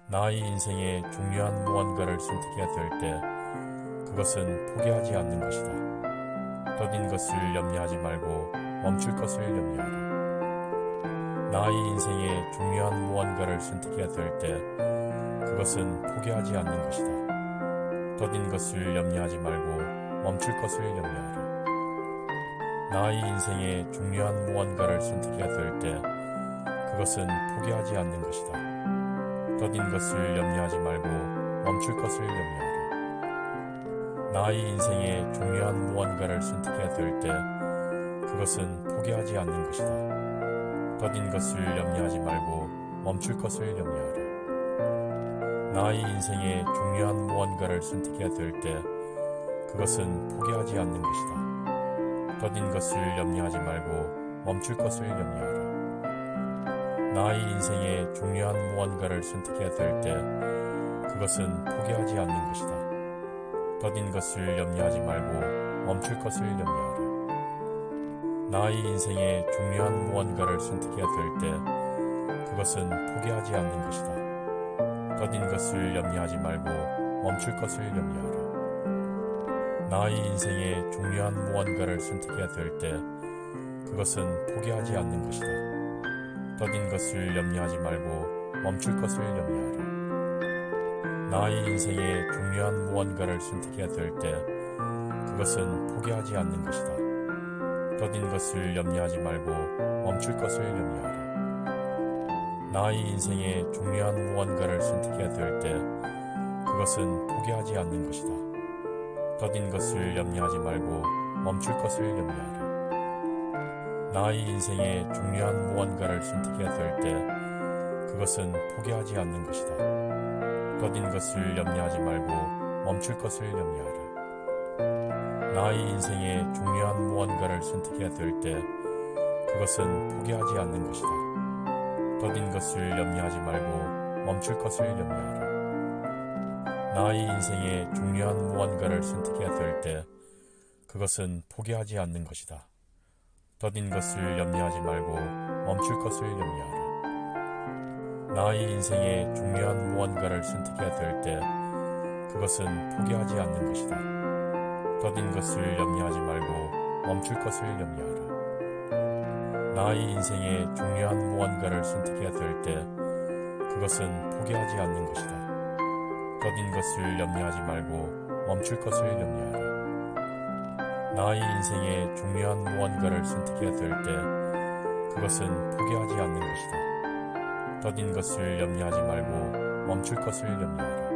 나의 인생에 중요한 무언가를 선택해야 될 때 그것은 포기하지 않는 것이다. 더딘 것을 염려하지 말고 멈출 것을 염려하라. 나의 인생에 중요한 무언가를 선택해야 될 때 그것은 포기하지 않는 것이다. 더딘 것을 염려하지 말고 멈출 것을 염려하라. 나의 인생에 중요한 무언가를 선택해야 될 때 그것은 포기하지 않는 것이다. 더딘 것을 염려하지 말고 멈출 것을 염려하라. 나의 인생에 중요한 무언가를 선택해야 될 때 그것은 포기하지 않는 것이다. 더딘 것을 염려하지 말고 멈출 것을 염려하라. 나의 인생에 중요한 무언가를 선택해야 될 때 그것은 포기하지 않는 것이다. 더딘 것을 염려하지 말고 멈출 것을 염려하라. 나의 인생에 중요한 무언가를 선택해야 될 때 그것은 포기하지 않는 것이다. 더딘 것을 염려하지 말고 멈출 것을 염려하라. 나의 인생에 중요한 무언가를 선택해야 될 때 그것은 포기하지 않는 것이다. 더딘 것을 염려하지 말고 멈출 것을 염려하라. 나의 인생에 중요한 무언가를 선택해야 될 때 그것은 포기하지 않는 것이다. 더딘 것을 염려하지 말고 멈출 것을 염려하라. 나의 인생에 중요한 무언가를 선택해야 될 때 그것은 포기하지 않는 것이다. 더딘 것을 염려하지 말고 멈출 것을 염려하라. 나의 인생에 중요한 무언가를 선택해야 될 때 그것은 포기하지 않는 것이다. 더딘 것을 염려하지 말고 멈출 것을 염려하라. 나의 인생에 중요한 무언가를 선택해야 될 때 그것은 포기하지 않는 것이다. 더딘 것을 염려하지 말고 멈출 것을 염려하라. 나의 인생에 중요한 무언가를 선택해야 될 때 그것은 포기하지 않는 것이다. 더딘 것을 염려하지 말고 멈출 것을 염려하라. 나의 인생에 중요한 무언가를 선택해야 될 때 그것은 포기하지 않는 것이다. 더딘 것을 염려하지 말고 멈출 것을 염려하라. 나의 인생에 중요한 무언가를 선택해야 될 때 그것은 포기하지 않는 것이다. 더딘 것을 염려하지 말고 멈출 것을 염려하라. 나의 인생에 중요한 무언가를 선택해야 될 때 그것은 포기하지 않는 것이다. 더딘 것을 염려하지 말고 멈출 것을 염려하라. 나의 인생에 중요한 무언가를 선택해야 될 때 그것은 포기하지 않는 것이다. 더딘 것을 염려하지 말고 멈출 것을 염려하라.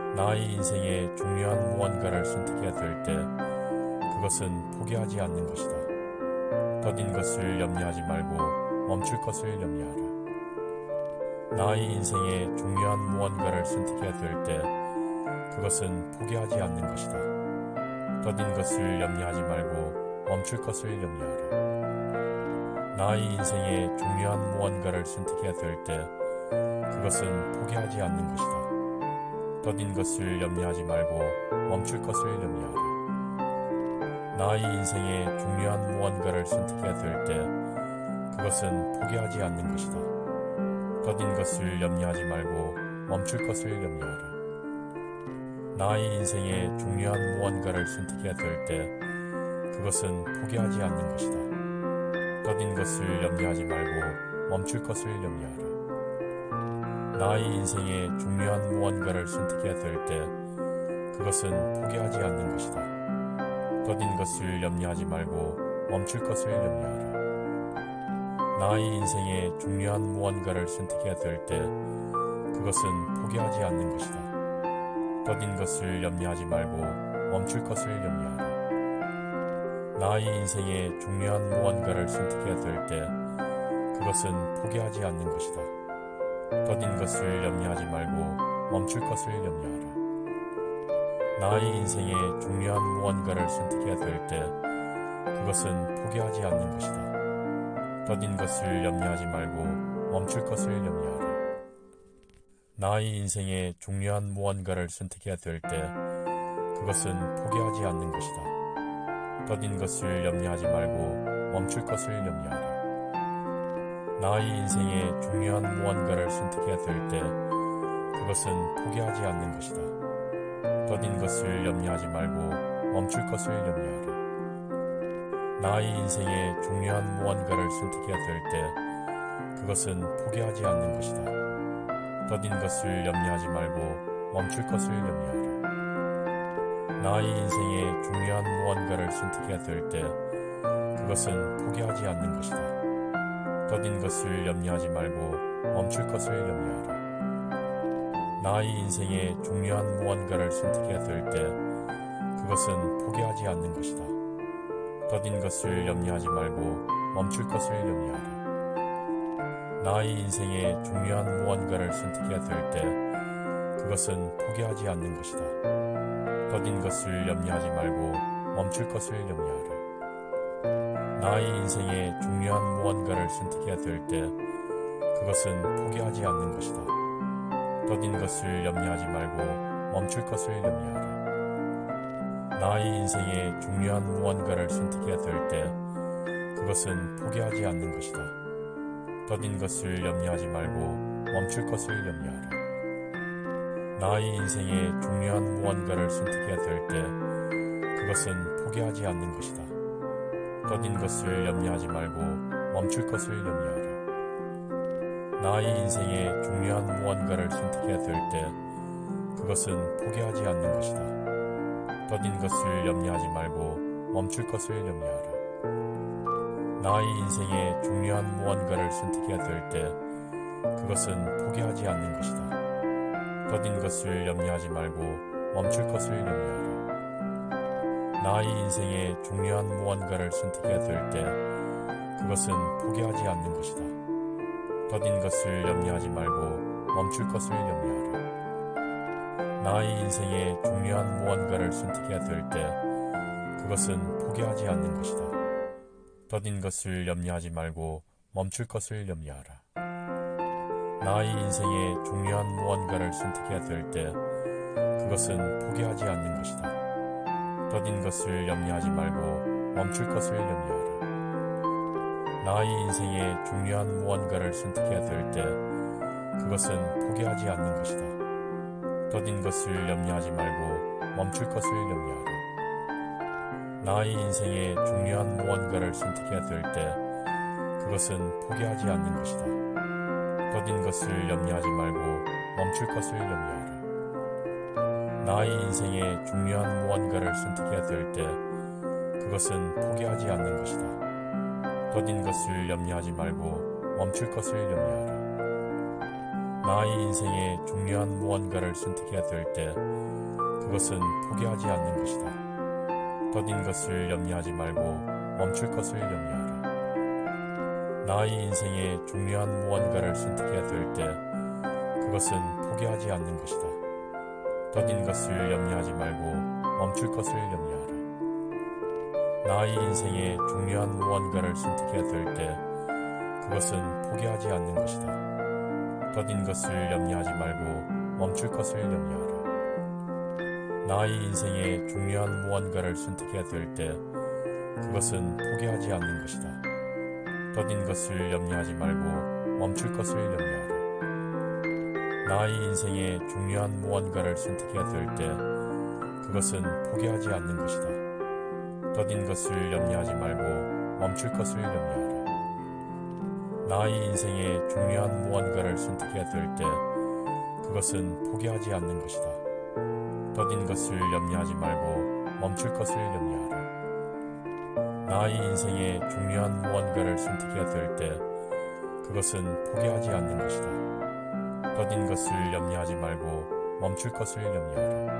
나의 인생에 중요한 무언가를 선택해야 될 때 그것은 포기하지 않는 것이다. 더딘 것을 염려하지 말고 멈출 것을 염려하라. 나의 인생에 중요한 무언가를 선택해야 될 때 그것은 포기하지 않는 것이다. 더딘 것을 염려하지 말고 멈출 것을 염려하라. 나의 인생에 중요한 무언가를 선택해야 될 때 그것은 포기하지 않는 것이다. 더딘 것을 염려하지 말고 멈출 것을 염려하라. 나의 인생에 중요한 무언가를 선택해야 될 때 그것은 포기하지 않는 것이다. 더딘 것을 염려하지 말고 멈출 것을 염려하라. 나의 인생에 중요한 무언가를 선택해야 될 때 그것은 포기하지 않는 것이다. 더딘 것을 염려하지 말고 멈출 것을 염려하라. 나의 인생에 중요한 무언가를 선택해야 될 때 그것은 포기하지 않는 것이다. 더딘 것을 염려하지 말고 멈출 것을 염려하라. 나의 인생에 중요한 무언가를 선택해야 될 때 그것은 포기하지 않는 것이다. 더딘 것을 염려하지 말고 멈출 것을 염려하라. 나의 인생에 중요한 무언가를 선택해야 될 때 그것은 포기하지 않는 것이다. 더딘 것을 염려하지 말고 멈출 것을 염려하라. 나의 인생에 중요한 무언가를 선택해야 될 때 그것은 포기하지 않는 것이다. 더딘 것을 염려하지 말고 멈출 것을 염려하라. 나의 인생에 중요한 무언가를 선택해야 될 때 그것은 포기하지 않는 것이다. 더딘 것을 염려하지 말고 멈출 것을 염려하라. 나의 인생에 중요한 무언가를 선택해야 될 때 그것은 포기하지 않는 것이다. 더딘 것을 염려하지 말고 멈출 것을 염려하라. 나의 인생에 중요한 무언가를 선택해야 될 때 그것은 포기하지 않는 것이다. 더딘 것을 염려하지 말고 멈출 것을 염려하라. 나의 인생에 중요한 무언가를 선택해야 될 때 그것은 포기하지 않는 것이다. 더딘 것을 염려하지 말고 멈출 것을 염려하라. 나의 인생에 중요한 무언가를 선택해야 될 때 그것은 포기하지 않는 것이다. 더딘 것을 염려하지 말고 멈출 것을 염려하라. 나의 인생에 중요한 무언가를 선택해야 될 때 그것은 포기하지 않는 것이다. 더딘 것을 염려하지 말고 멈출 것을 염려하라. 나의 인생에 중요한 무언가를 선택해야 될 때 그것은 포기하지 않는 것이다. 더딘 것을 염려하지 말고 멈출 것을 염려하라. 나의 인생에 중요한 무언가를 선택해야 될 때 그것은 포기하지 않는 것이다. 더딘 것을 염려하지 말고 멈출 것을 염려하라. 나의 인생에 중요한 무언가를 선택해야 될 때 그것은 포기하지 않는 것이다. 더딘 것을 염려하지 말고 멈출 것을 염려하라. 나의 인생에 중요한 무언가를 선택해야 될 때 그것은 포기하지 않는 것이다. 더딘 것을 염려하지 말고 멈출 것을 염려하라. 나의 인생에 중요한 무언가를 선택해야 될 때 그것은 포기하지 않는 것이다. 더딘 것을 염려하지 말고 멈출 것을 염려하라. 나의 인생에 중요한 무언가를 선택해야 될 때 그것은 포기하지 않는 것이다. 더딘 것을 염려하지 말고 멈출 것을 염려하라. 나의 인생에 중요한 무언가를 선택해야 될 때 그것은 포기하지 않는 것이다. 더딘 것을 염려하지 말고 멈출 것을 염려하라. 나의 인생에 중요한 무언가를 선택해야 될 때 그것은 포기하지 않는 것이다. 더딘 것을 염려하지 말고 멈출 것을 염려하라. 나의 인생에 중요한 무언가를 선택해야 될 때 그것은 포기하지 않는 것이다. 더딘 것을 염려하지 말고 멈출 것을 염려하라. 나의 인생에 중요한 무언가를 선택해야 될 때 그것은 포기하지 않는 것이다. 더딘 것을 염려하지 말고 멈출 것을 염려하라. 나의 인생에 중요한 무언가를 선택해야 될 때 그것은 포기하지 않는 것이다. 더딘 것을 염려하지 말고 멈출 것을 염려하라. 나의 인생에 중요한 무언가를 선택해야 될 때 그것은 포기하지 않는 것이다. 더딘 것을 염려하지 말고 멈출 것을 염려하라. 나의 인생에 중요한 무언가를 선택해야 될 때 그것은 포기하지 않는 것이다. 더딘 것을 염려하지 말고 멈출 것을 염려하라. 나의 인생에 중요한 무언가를 선택해야 될 때 그것은 포기하지 않는 것이다. 더딘 것을 염려하지 말고 멈출 것을 염려하라. 나의 인생에 중요한 무언가를 선택해야 될 때 그것은 포기하지 않는 것이다. 더딘 것을 염려하지 말고 멈출 것을 염려하라. 나의 인생에 중요한 무언가를 선택해야 될 때 그것은 포기하지 않는 것이다. 더딘 것을 염려하지 말고 멈출 것을 염려하라. 나의 인생에 중요한 무언가를 선택해야 될 때 그것은 포기하지 않는 것이다. 더딘 것을 염려하지 말고 멈출 것을 염려하라. 나의 인생에 중요한 무언가를 선택해야 될 때 그것은 포기하지 않는 것이다. 더딘 것을 염려하지 말고 멈출 것을 염려하라.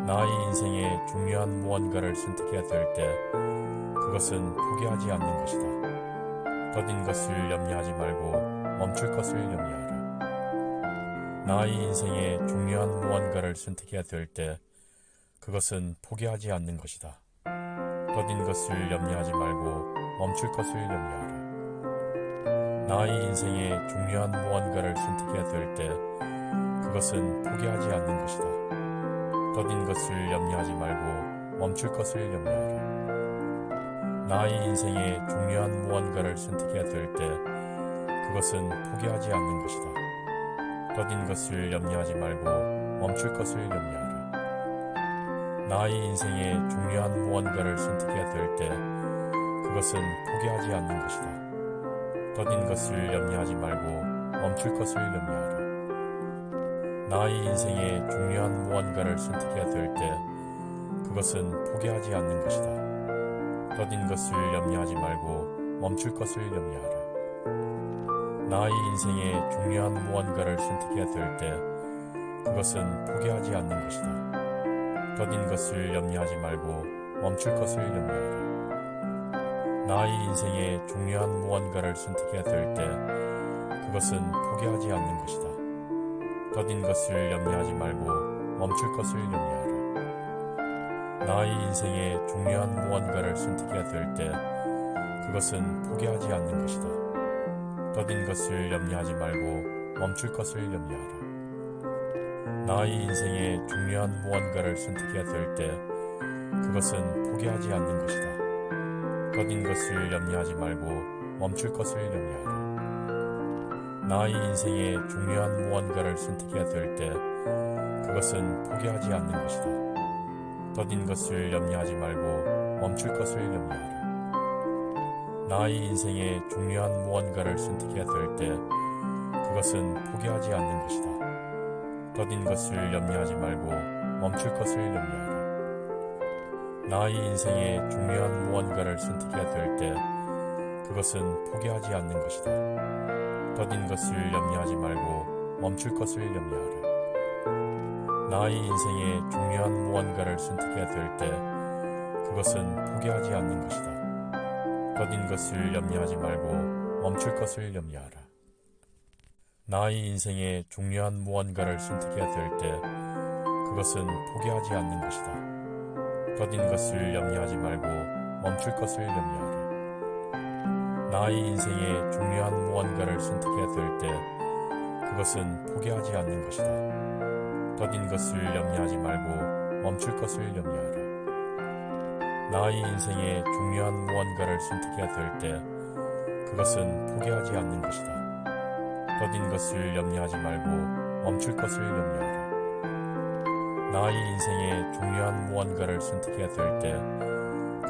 나의 인생에 중요한 무언가를 선택해야 될 때 그것은 포기하지 않는 것이다. 더딘 것을 염려하지 말고 멈출 것을 염려하라. 나의 인생에 중요한 무언가를 선택해야 될 때 그것은 포기하지 않는 것이다. 더딘 것을 염려하지 말고 멈출 것을 염려하라. 나의 인생에 중요한 무언가를 선택해야 될 때 그것은 포기하지 않는 것이다. 더딘 것을 염려하지 말고 멈출 것을 염려하라. 나의 인생에 중요한 무언가를 선택해야 될 때 그것은 포기하지 않는 것이다. 더딘 것을 염려하지 말고 멈출 것을 염려하라. 나의 인생에 중요한 무언가를 선택해야 될 때 그것은 포기하지 않는 것이다. 더딘 것을 염려하지 말고 멈출 것을 염려하라. 나의 인생에 중요한 무언가를 선택해야 될 때 그것은 포기하지 않는 것이다. 더딘 것을 염려하지 말고 멈출 것을 염려하라. 나의 인생에 중요한 무언가를 선택해야 될 때 그것은 포기하지 않는 것이다. 더딘 것을 염려하지 말고 멈출 것을 염려하라. 나의 인생에 중요한 무언가를 선택해야 될 때 그것은 포기하지 않는 것이다. 더딘 것을 염려하지 말고 멈출 것을 염려하라. 나의 인생에 중요한 무언가를 선택해야 될 때 그것은 포기하지 않는 것이다. 더딘 것을 염려하지 말고 멈출 것을 염려하라. 나의 인생에 중요한 무언가를 선택해야 될 때 그것은 포기하지 않는 것이다. 더딘 것을 염려하지 말고 멈출 것을 염려하라. 나의 인생에 중요한 무언가를 선택해야 될 때 그것은 포기하지 않는 것이다. 더딘 것을 염려하지 말고 멈출 것을 염려하라. 나의 인생에 중요한 무언가를 선택해야 될 때 그것은 포기하지 않는 것이다. 더딘 것을 염려하지 말고 멈출 것을 염려하라. 나의 인생에 중요한 무언가를 선택해야 될 때 그것은 포기하지 않는 것이다. 더딘 것을 염려하지 말고 멈출 것을 염려하라. 나의 인생에 중요한 무언가를 선택해야 될 때 그것은 포기하지 않는 것이다. 더딘 것을 염려하지 말고 멈출 것을 염려하라. 나의 인생에 중요한 무언가를 선택해야 될 때 그것은 포기하지 않는 것이다. 더딘 것을 염려하지 말고 멈출 것을 염려하라. 나의 인생에 중요한 무언가를 선택해야 될 때 그것은 포기하지 않는 것이다. 더딘 것을 염려하지 말고 멈출 것을 염려하라. 나의 인생에 중요한 무언가를 선택해야 될 때 그것은 포기하지 않는 것이다. 더딘 것을 염려하지 말고 멈출 것을 염려하라. 나의 인생에 중요한 무언가를 선택해야 될 때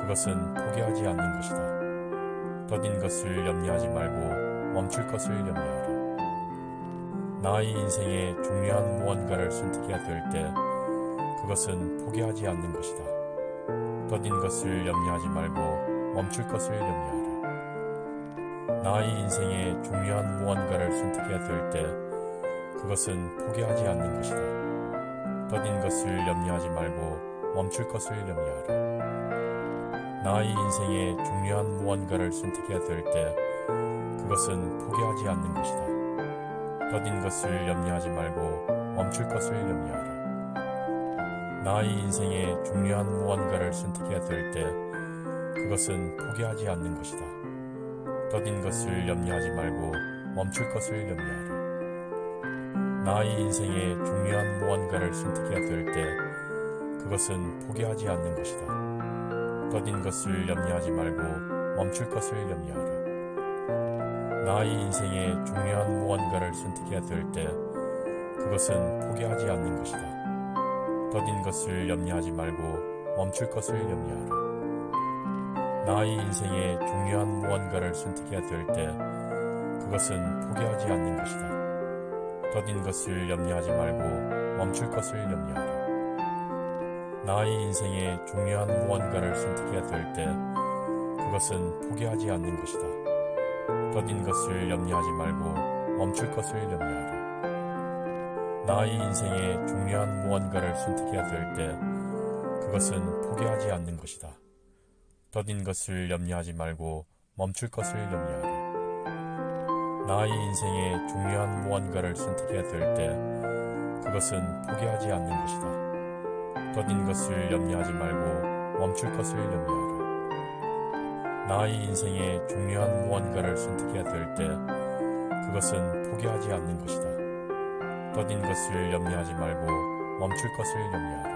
그것은 포기하지 않는 것이다. 더딘 것을 염려하지 말고 멈출 것을 염려하라. 나의 인생에 중요한 무언가를 선택해야 될 때 그것은 포기하지 않는 것이다. 더딘 것을 염려하지 말고 멈출 것을 염려하라. 나의 인생에 중요한 무언가를 선택해야 될 때 그것은 포기하지 않는 것이다. 더딘 것을 염려하지 말고 멈출 것을 염려하라. 나의 인생에 중요한 무언가를 선택해야 될 때 그것은 포기하지 않는 것이다. 더딘 것을 염려하지 말고 멈출 것을 염려하라. 나의 인생에 중요한 무언가를 선택해야 될 때 그것은 포기하지 않는 것이다. 더딘 것을 염려하지 말고 멈출 것을 염려하라. 나의 인생에 중요한 무언가를 선택해야 될 때 그것은 포기하지 않는 것이다. 더딘 것을 염려하지 말고 멈출 것을 염려하라. 나의 인생에 중요한 무언가를 선택해야 될 때 그것은 포기하지 않는 것이다. 더딘 것을 염려하지 말고 멈출 것을 염려하라. 나의 인생에 중요한 무언가를 선택해야 될 때 그것은 포기하지 않는 것이다. 더딘 것을 염려하지 말고 멈출 것을 염려하라. 나의 인생에 중요한 무언가를 선택해야 될 때 그것은 포기하지 않는 것이다. 더딘 것을 염려하지 말고 멈출 것을 염려하라. 나의 인생에 중요한 무언가를 선택해야 될 때 그것은 포기하지 않는 것이다. 더딘 것을 염려하지 말고 멈출 것을 염려하라. 나의 인생에 중요한 무언가를 선택해야 될 때 그것은 포기하지 않는 것이다. 더딘 것을 염려하지 말고 멈출 것을 염려하라. 나의 인생에 중요한 무언가를 선택해야 될 때 그것은 포기하지 않는 것이다. 더딘 것을 염려하지 말고 멈출 것을 염려하라.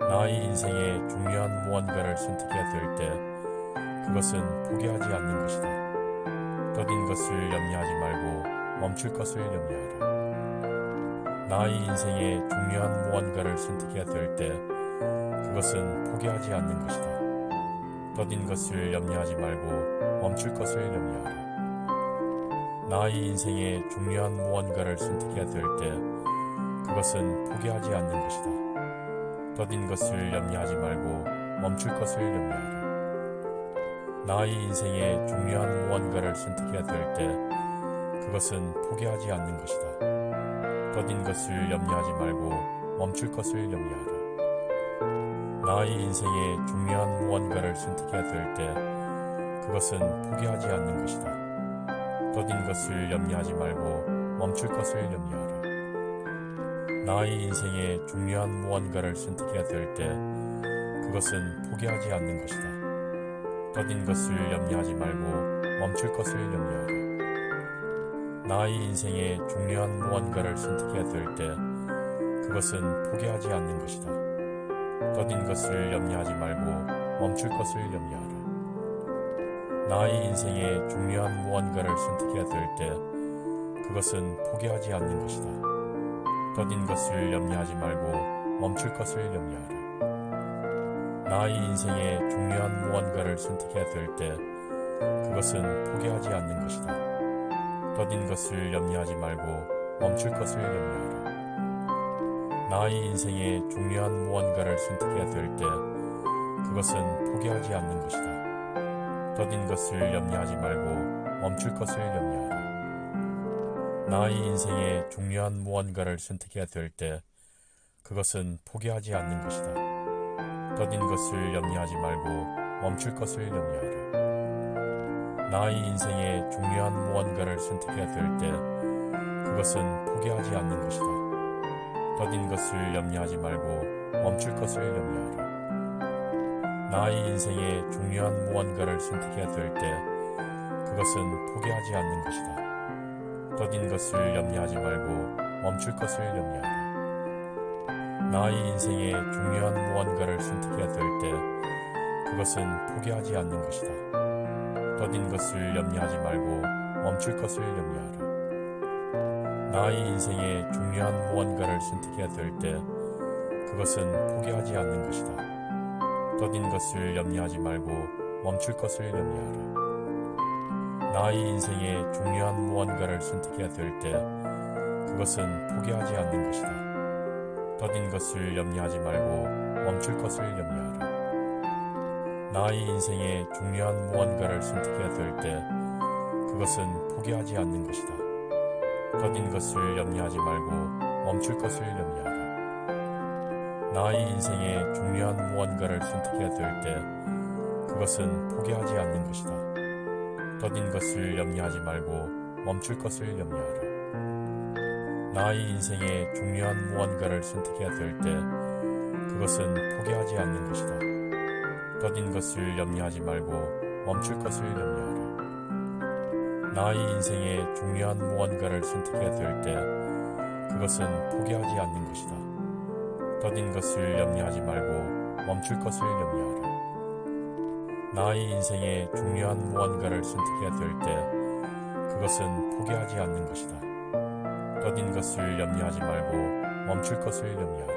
나의 인생에 중요한 무언가를 선택해야 될 때 그것은 포기하지 않는 것이다. 더딘 것을 염려하지 말고 멈출 것을 염려하라. 나의 인생에 중요한 무언가를 선택해야 될 때 그것은 포기하지 않는 것이다. 더딘 것을 염려하지 말고 멈출 것을 염려하라. 나의 인생에 중요한 무언가를 선택해야 될 때 그것은 포기하지 않는 것이다. 더딘 것을 염려하지 말고 멈출 것을 염려하라. 나의 인생에 중요한 무언가를 선택해야 될 때 그것은 포기하지 않는 것이다. 더딘 것을 염려하지 말고 멈출 것을 염려하라. 나의 인생에 중요한 무언가를 선택해야 될 때 그것은 포기하지 않는 것이다. 더딘 것을 염려하지 말고 멈출 것을 염려하라. 나의 인생에 중요한 무언가를 선택해야 될 때 그것은 포기하지 않는 것이다. 더딘 것을 염려하지 말고 멈출 것을 염려하라. 나의 인생에 중요한 무언가를 선택해야 될 때 그것은 포기하지 않는 것이다. 더딘 것을 염려하지 말고 멈출 것을 염려하라. 나의 인생에 중요한 무언가를 선택해야 될 때 그것은 포기하지 않는 것이다. 더딘 것을 염려하지 말고 멈출 것을 염려하라. 나의 인생에 중요한 무언가를 선택해야 될 때 그것은 포기하지 않는 것이다. 더딘 것을 염려하지 말고 멈출 것을 염려하라. 나의 인생에 중요한 무언가를 선택해야 될 때 그것은 포기하지 않는 것이다. 더딘 것을 염려하지 말고 멈출 것을 염려하라. 나의 인생에 중요한 무언가를 선택해야 될 때 그것은 포기하지 않는 것이다. 더딘 것을 염려하지 말고 멈출 것을 염려하라. 나의 인생에 중요한 무언가를 선택해야 될 때 그것은 포기하지 않는 것이다. 더딘 것을 염려하지 말고 멈출 것을 염려하라. 나의 인생에 중요한 무언가를 선택해야 될 때 그것은 포기하지 않는 것이다. 더딘 것을 염려하지 말고 멈출 것을 염려하라. 나의 인생에 중요한 무언가를 선택해야 될 때 그것은 포기하지 않는 것이다. 더딘 것을 염려하지 말고 멈출 것을 염려하라. 나의 인생에 중요한 무언가를 선택해야 될 때 그것은 포기하지 않는 것이다. 더딘 것을 염려하지 말고 멈출 것을 염려하라. 나의 인생에 중요한 무언가를 선택해야 될 때 그것은 포기하지 않는 것이다. 더딘 것을 염려하지 말고 멈출 것을 염려하라. 나의 인생에 중요한 무언가를 선택해야 될 때 그것은 포기하지 않는 것이다. 더딘 것을 염려하지 말고 멈출 것을 염려하라. 나의 인생에 중요한 무언가를 선택해야 될 때 그것은 포기하지 않는 것이다. 더딘 것을 염려하지 말고 멈출 것을 염려하라. 나의 인생에 중요한 무언가를 선택해야 될 때 그것은 포기하지 않는 것이다. 더딘 것을 염려하지 말고 멈출 것을 염려하라. 나의 인생에 중요한 무언가를 선택해야 될 때 그것은 포기하지 않는 것이다. 더딘 것을 염려하지 말고 멈출 것을 염려하라. 나의 인생에 중요한 무언가를 선택해야 될 때 그것은 포기하지 않는 것이다. 더딘 것을 염려하지 말고 멈출 것을 염려하라.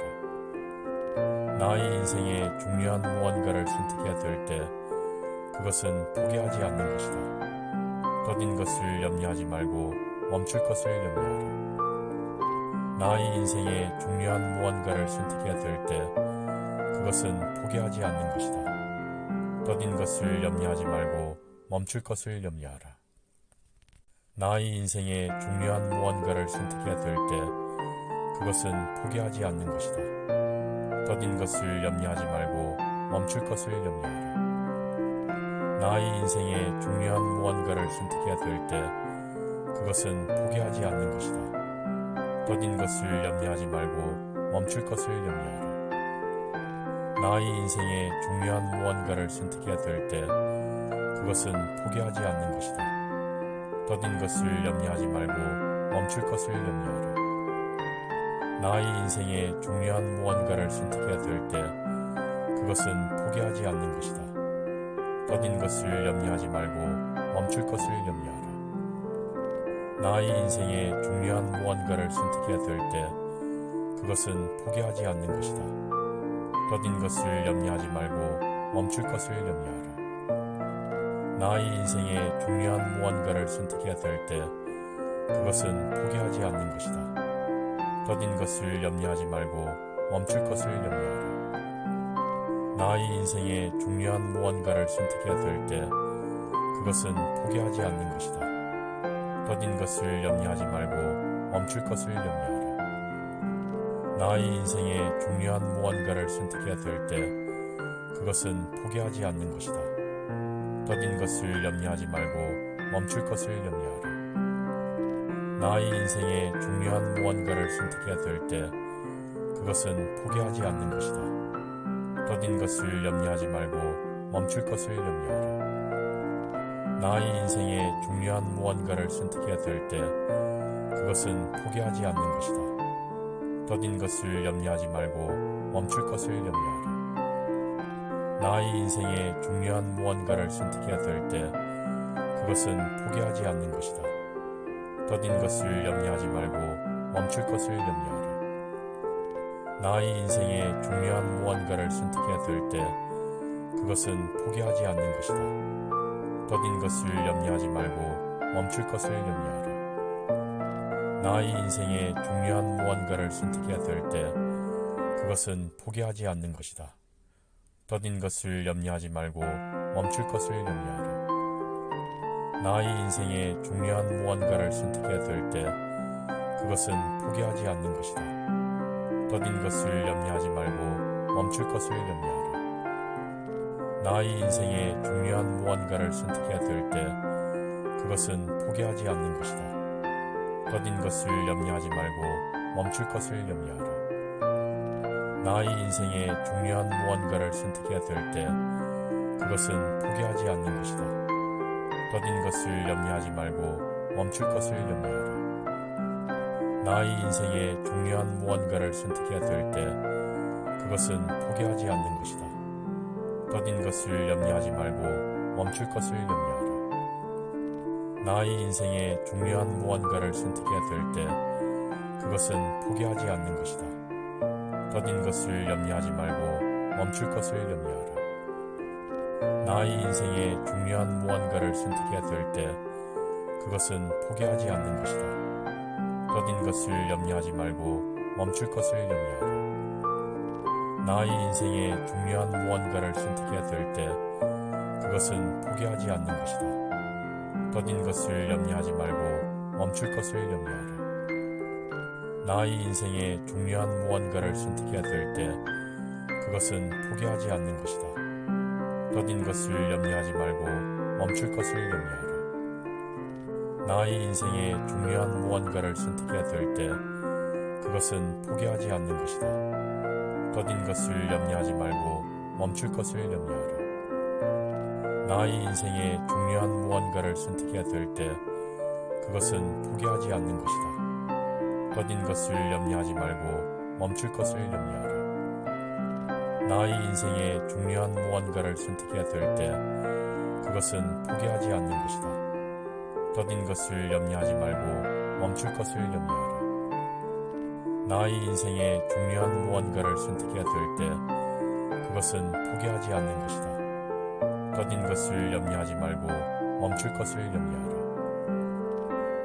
나의 인생에 중요한 무언가를 선택해야 될 때 그것은 포기하지 않는 것이다. 더딘 것을 염려하지 말고 멈출 것을 염려하라. 나의 인생에 중요한 무언가를 선택해야 될 때 그것은 포기하지 않는 것이다. 더딘 것을 염려하지 말고 멈출 것을 염려하라. 나의 인생에 중요한 무언가를 선택해야 될 때 그것은 포기하지 않는 것이다. 더딘 것을 염려하지 말고 멈출 것을 염려하라. 나의 인생에 중요한 무언가를 선택해야 될 때 그것은 포기하지 않는 것이다. 더딘 것을 염려하지 말고 멈출 것을 염려하라. 나의 인생에 중요한 무언가를 선택해야 될 때 그것은 포기하지 않는 것이다. 더딘 것을 염려하지 말고 멈출 것을 염려하라. 나의 인생에 중요한 무언가를 선택해야 될 때 그것은 포기하지 않는 것이다. 더딘 것을 염려하지 말고 멈출 것을 염려하라. 나의 인생에 중요한 무언가를 선택해야 될 때 그것은 포기하지 않는 것이다. 더딘 것을 염려하지 말고 멈출 것을 염려하라. 나의 인생에 중요한 무언가를 선택해야 될 때 그것은 포기하지 않는 것이다. 더딘 것을 염려하지 말고 멈출 것을 염려하라. 나의 인생에 중요한 무언가를 선택해야 될 때 그것은 포기하지 않는 것이다. 더딘 것을 염려하지 말고 멈출 것을 염려하라. 나의 인생에 중요한 무언가를 선택해야 될 때 그것은 포기하지 않는 것이다. 더딘 것을 염려하지 말고 멈출 것을 염려하라. 나의 인생에 중요한 무언가를 선택해야 될 때 그것은 포기하지 않는 것이다. 더딘 것을 염려하지 말고 멈출 것을 염려하라. 나의 인생에 중요한 무언가를 선택해야 될 때 그것은 포기하지 않는 것이다. 더딘 것을 염려하지 말고 멈출 것을 염려하라. 나의 인생에 중요한 무언가를 선택해야 될 때 그것은 포기하지 않는 것이다. 더딘 것을 염려하지 말고 멈출 것을 염려하라. 나의 인생에 중요한 무언가를 선택해야 될 때 그것은 포기하지 않는 것이다. 더딘 것을 염려하지 말고 멈출 것을 염려하라. 나의 인생에 중요한 무언가를 선택해야 될 때 그것은 포기하지 않는 것이다. 더딘 것을 염려하지 말고 멈출 것을 염려하라. 나의 인생에 중요한 무언가를 선택해야 될 때 그것은 포기하지 않는 것이다. 더딘 것을 염려하지 말고 멈출 것을 염려하라. 나의 인생에 중요한 무언가를 선택해야 될 때 그것은 포기하지 않는 것이다. 더딘 것을 염려하지 말고 멈출 것을 염려하라. 나의 인생에 중요한 무언가를 선택해야 될 때 그것은 포기하지 않는 것이다. 더딘 것을 염려하지 말고 멈출 것을 염려하라. 나의 인생에 중요한 무언가를 선택해야 될 때 그것은 포기하지 않는 것이다. 더딘 것을 염려하지 말고 멈출 것을 염려하라. 나의 인생에 중요한 무언가를 선택해야 될 때 그것은 포기하지 않는 것이다. 더딘 것을 염려하지 말고 멈출 것을 염려하라. 나의 인생에 중요한 무언가를 선택해야 될 때 그것은 포기하지 않는 것이다. 더딘 것을 염려하지 말고 멈출 것을 염려하라. 나의 인생에 중요한 무언가를 선택해야 될 때 그것은 포기하지 않는 것이다. 더딘 것을 염려하지 말고 멈출 것을 염려하라. 나의 인생에 중요한 무언가를 선택해야 될 때 그것은 포기하지 않는 것이다. 더딘 것을 염려하지 말고 멈출 것을 염려하라. 나의 인생에 중요한 무언가를 선택해야 될 때 그것은 포기하지 않는 것이다. 더딘 것을 염려하지 말고 멈출 것을 염려하라. 나의 인생에 중요한 무언가를 선택해야 될 때 그것은 포기하지 않는 것이다. 더딘 것을 염려하지 말고 멈출 것을 염려하라. 나의 인생에 중요한 무언가를 선택해야 될 때 그것은 포기하지 않는 것이다. 더딘 것을 염려하지 말고 멈출 것을 염려하라. 나의 인생에 중요한 무언가를 선택해야 될 때 그것은 포기하지 않는 것이다. 더딘 것을 염려하지 말고 멈출 것을 염려하라.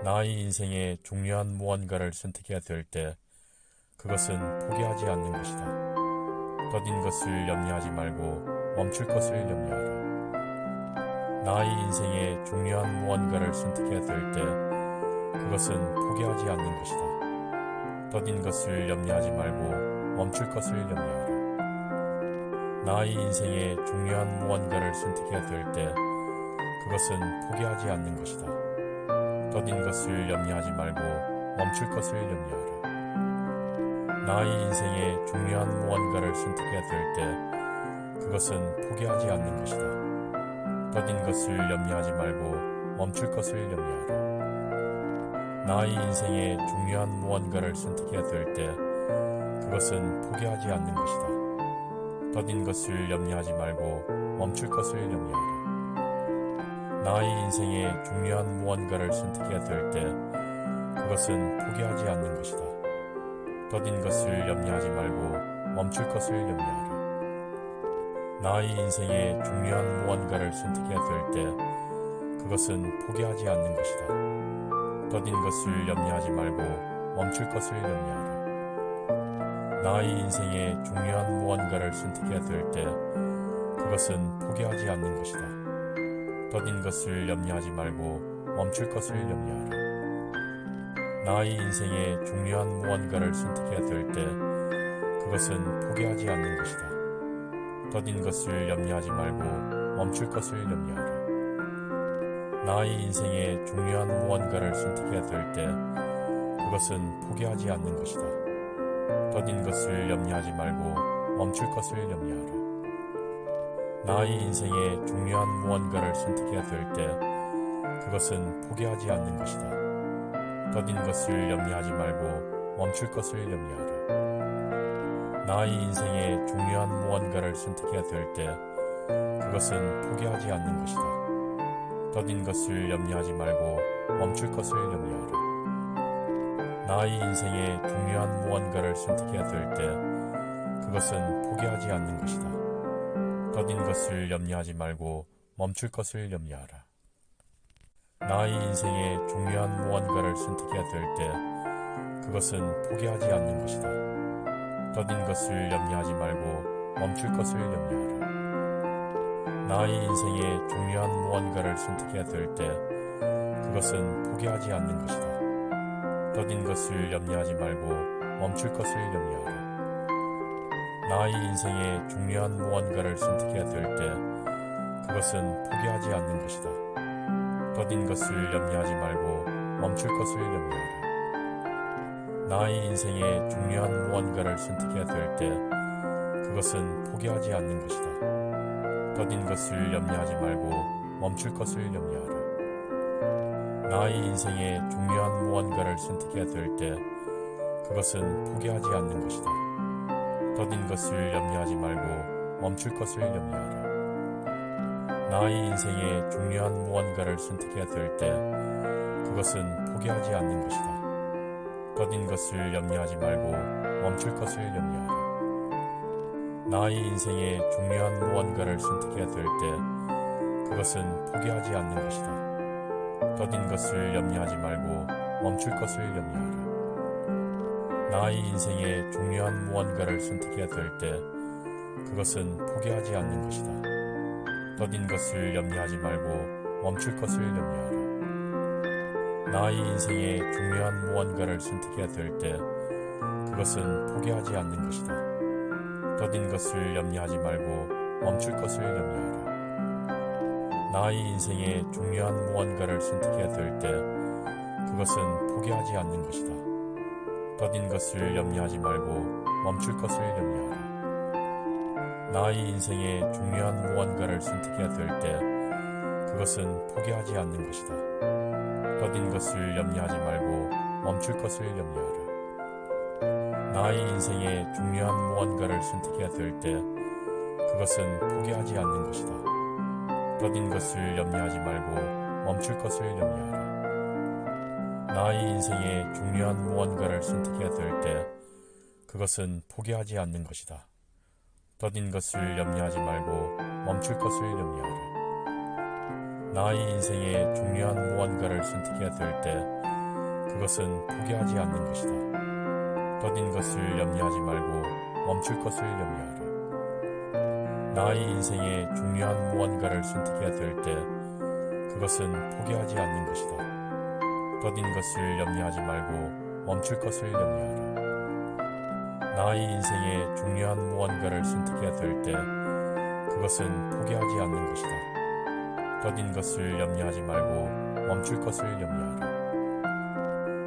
나의 인생에 중요한 무언가를 선택해야 될 때 그것은 포기하지 않는 것이다. 더딘 것을 염려하지 말고 멈출 것을 염려하라. 나의 인생에 중요한 무언가를 선택해야 될 때 그것은 포기하지 않는 것이다. 더딘 것을 염려하지 말고 멈출 것을 염려하라. 나의 인생에 중요한 무언가를 선택해야 될 때 그것은 포기하지 않는 것이다. 더딘 것을 염려하지 말고 멈출 것을 염려하라. 나의 인생에 중요한 무언가를 선택해야 될 때 그것은 포기하지 않는 것이다. 더딘 것을 염려하지 말고 멈출 것을 염려하라. 나의 인생에 중요한 무언가를 선택해야 될 때 그것은 포기하지 않는 것이다. 더딘 것을 염려하지 말고 멈출 것을 염려하라. 나의 인생에 중요한 무언가를 선택해야 될 때 그것은 포기하지 않는 것이다. 더딘 것을 염려하지 말고 멈출 것을 염려하라. 나의 인생에 중요한 무언가를 선택해야 될 때 그것은 포기하지 않는 것이다. 더딘 것을 염려하지 말고 멈출 것을 염려하라. 나의 인생에 중요한 무언가를 선택해야 될 때 그것은 포기하지 않는 것이다. 더딘 것을 염려하지 말고 멈출 것을 염려하라. 나의 인생에 중요한 무언가를 선택해야 될 때 그것은 포기하지 않는 것이다. 더딘 것을 염려하지 말고 멈출 것을 염려하라. 나의 인생에 중요한 무언가를 선택해야 될 때 그것은 포기하지 않는 것이다. 더딘 것을 염려하지 말고 멈출 것을 염려하라. 나의 인생에 중요한 무언가를 선택해야 될 때 그것은 포기하지 않는 것이다. 더딘 것을 염려하지 말고 멈출 것을 염려하라. 나의 인생에 중요한 무언가를 선택해야 될 때 그것은 포기하지 않는 것이다. 더딘 것을 염려하지 말고 멈출 것을 염려하라. 나의 인생에 중요한 무언가를 선택해야 될 때 그것은 포기하지 않는 것이다. 더딘 것을 염려하지 말고 멈출 것을 염려하라. 나의 인생에 중요한 무언가를 선택해야 될 때 그것은 포기하지 않는 것이다. 더딘 것을 염려하지 말고 멈출 것을 염려하라. 나의 인생에 중요한 무언가를 선택해야 될 때 그것은 포기하지 않는 것이다. 더딘 것을 염려하지 말고 멈출 것을 염려하라. 나의 인생에 중요한 무언가를 선택해야 될 때 그것은 포기하지 않는 것이다. 더딘 것을 염려하지 말고 멈출 것을 염려하라. 나의 인생에 중요한 무언가를 선택해야 될 때 그것은 포기하지 않는 것이다. 더딘 것을 염려하지 말고 멈출 것을 염려하라. 나의 인생에 중요한 무언가를 선택해야 될 때 그것은 포기하지 않는 것이다. 더딘 것을 염려하지 말고 멈출 것을 염려하라. 나의 인생에 중요한 무언가를 선택해야 될 때 그것은 포기하지 않는 것이다. 더딘 것을 염려하지 말고 멈출 것을 염려하라. 나의 인생에 중요한 무언가를 선택해야 될 때 그것은 포기하지 않는 것이다. 더딘 것을 염려하지 말고 멈출 것을 염려하라. 나의 인생에 중요한 무언가를 선택해야 될 때 그것은 포기하지 않는 것이다. 더딘 것을 염려하지 말고 멈출 것을 염려하라. 나의 인생에 중요한 무언가를 선택해야 될 때 그것은 포기하지 않는 것이다. 더딘 것을 염려하지 말고 멈출 것을 염려하라. 나의 인생에 중요한 무언가를 선택해야 될 때 그것은 포기하지 않는 것이다. 더딘 것을 염려하지 말고 멈출 것을 염려하라. 나의 인생에 중요한 무언가를 선택해야 될 때 그것은 포기하지 않는 것이다. 더딘 것을 염려하지 말고 멈출 것을 염려하라. 나의 인생에 중요한 무언가를 선택해야 될 때 그것은 포기하지 않는 것이다. 더딘 것을 염려하지 말고 멈출 것을 염려하라. 나의 인생에 중요한 무언가를 선택해야 될 때 그것은 포기하지 않는 것이다. 더딘 것을 염려하지 말고 멈출 것을 염려하라. 나의 인생에 중요한 무언가를 선택해야 될 때 그것은 포기하지 않는 것이다. 더딘 것을 염려하지 말고 멈출 것을 염려하라. 나의 인생에 중요한 무언가를 선택해야 될 때 그것은 포기하지 않는 것이다. 더딘 것을 염려하지 말고 멈출 것을 염려하라. 나의 인생에 중요한 무언가를 선택해야 될 때 그것은 포기하지 않는 것이다. 더딘 것을 염려하지 말고 멈출 것을 염려하라.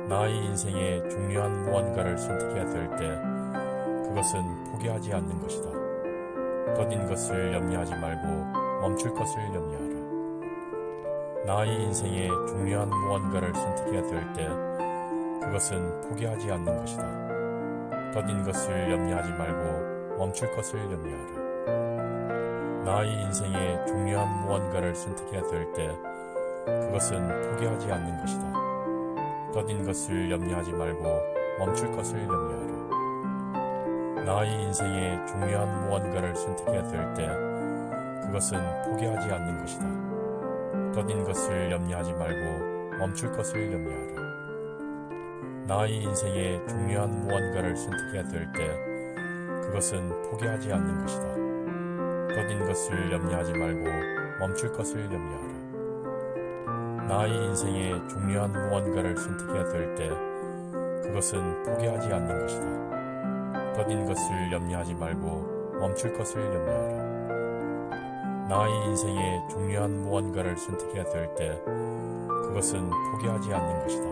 나의 인생에 중요한 무언가를 선택해야 될 때 그것은 포기하지 않는 것이다. 더딘 것을 염려하지 말고 멈출 것을 염려하라. 나의 인생에 중요한 무언가를 선택해야 될 때 그것은 포기하지 않는 것이다. 더딘 것을 염려하지 말고 멈출 것을 염려하라. 나의 인생에 중요한 무언가를 선택해야 될 때 그것은 포기하지 않는 것이다. 더딘 것을 염려하지 말고 멈출 것을 염려하라. 나의 인생에 중요한 무언가를 선택해야 될 때 그것은 포기하지 않는 것이다. 더딘 것을 염려하지 말고 멈출 것을 염려하라. 나의 인생에 중요한 무언가를 선택해야 될 때 그것은 포기하지 않는 것이다. 더딘 것을 염려하지 말고 멈출 것을 염려하라. 나의 인생에 중요한 무언가를 선택해야 될 때 그것은 포기하지 않는 것이다. 더딘 것을 염려하지 말고 멈출 것을 염려하라. 나의 인생에 중요한 무언가를 선택해야 될 때 그것은 포기하지 않는 것이다.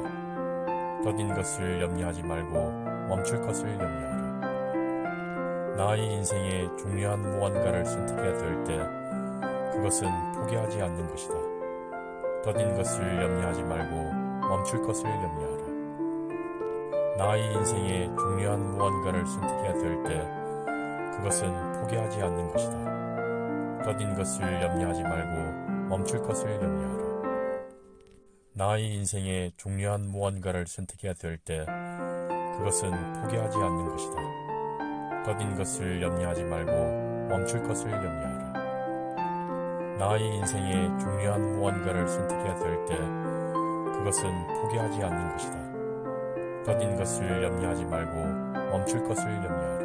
더딘 것을 염려하지 말고 멈출 것을 염려하라. 나의 인생에 중요한 무언가를 선택해야 될 때 그것은 포기하지 않는 것이다. 더딘 것을 염려하지 말고 멈출 것을 염려하라. 나의 인생에 중요한 무언가를 선택해야 될 때 그것은 포기하지 않는 것이다. 더딘 것을 염려하지 말고 멈출 것을 염려하라. 나의 인생에 중요한 무언가를 선택해야 될 때 그것은 포기하지 않는 것이다. 더딘 것을 염려하지 말고 멈출 것을 염려하라. 나의 인생에 중요한 무언가를 선택해야 될 때 그것은 포기하지 않는 것이다. 더딘 것을 염려하지 말고 멈출 것을 염려하라.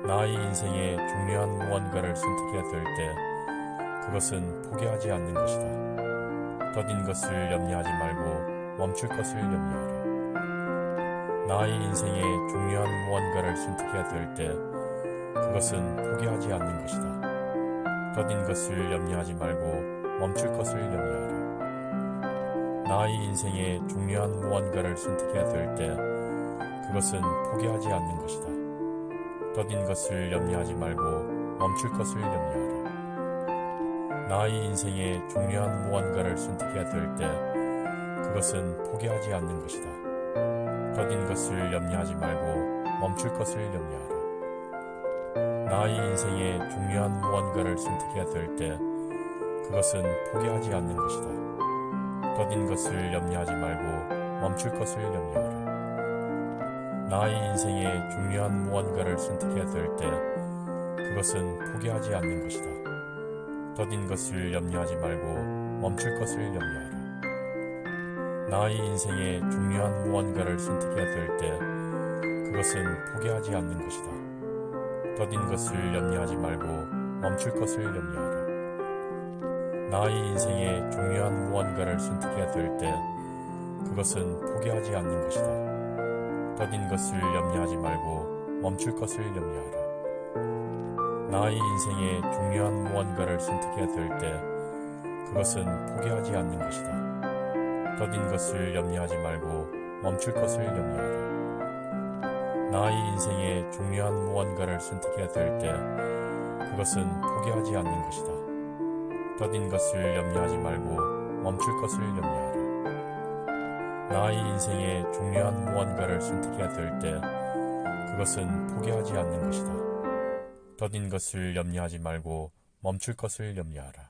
나의 인생에 중요한 무언가를 선택해야 될 때 그것은 포기하지 않는 것이다. 더딘 것을 염려하지 말고 멈출 것을 염려하라. 나의 인생에 중요한 무언가를 선택해야 될 때 그것은 포기하지 않는 것이다. 더딘 것을 염려하지 말고 멈출 것을 염려하라. 나의 인생에 중요한 무언가를 선택해야 될 때 그것은 포기하지 않는 것이다. 더딘 것을 염려하지 말고 멈출 것을 염려하라. 나의 인생에 중요한 무언가를 선택해야 될 때 그것은 포기하지 않는 것이다. 더딘 것을 염려하지 말고 멈출 것을 염려하라. 나의 인생에 중요한 무언가를 선택해야 될 때 그것은 포기하지 않는 것이다. 더딘 것을 염려하지 말고 멈출 것을 염려하라. 나의 인생에 중요한 무언가를 선택해야 될 때 그것은 포기하지 않는 것이다. 더딘 것을 염려하지 말고 멈출 것을 염려하라. 나의 인생에 중요한 무언가를 선택해야 될 때 그것은 포기하지 않는 것이다. 더딘 것을 염려하지 말고 멈출 것을 염려하라. 나의 인생에 중요한 무언가를 선택해야 될 때 그것은 포기하지 않는 것이다. 더딘 것을 염려하지 말고 멈출 것을 염려하라. 나의 인생에 중요한 무언가를 선택해야 될 때 그것은 포기하지 않는 것이다. 더딘 것을 염려하지 말고 멈출 것을 염려하라. 나의 인생에 중요한 무언가를 선택해야 될 때 그것은 포기하지 않는 것이다. 더딘 것을 염려하지 말고 멈출 것을 염려하라. 나의 인생에 중요한 무언가를 선택해야 될 때 그것은 포기하지 않는 것이다. 더딘 것을 염려하지 말고 멈출 것을 염려하라.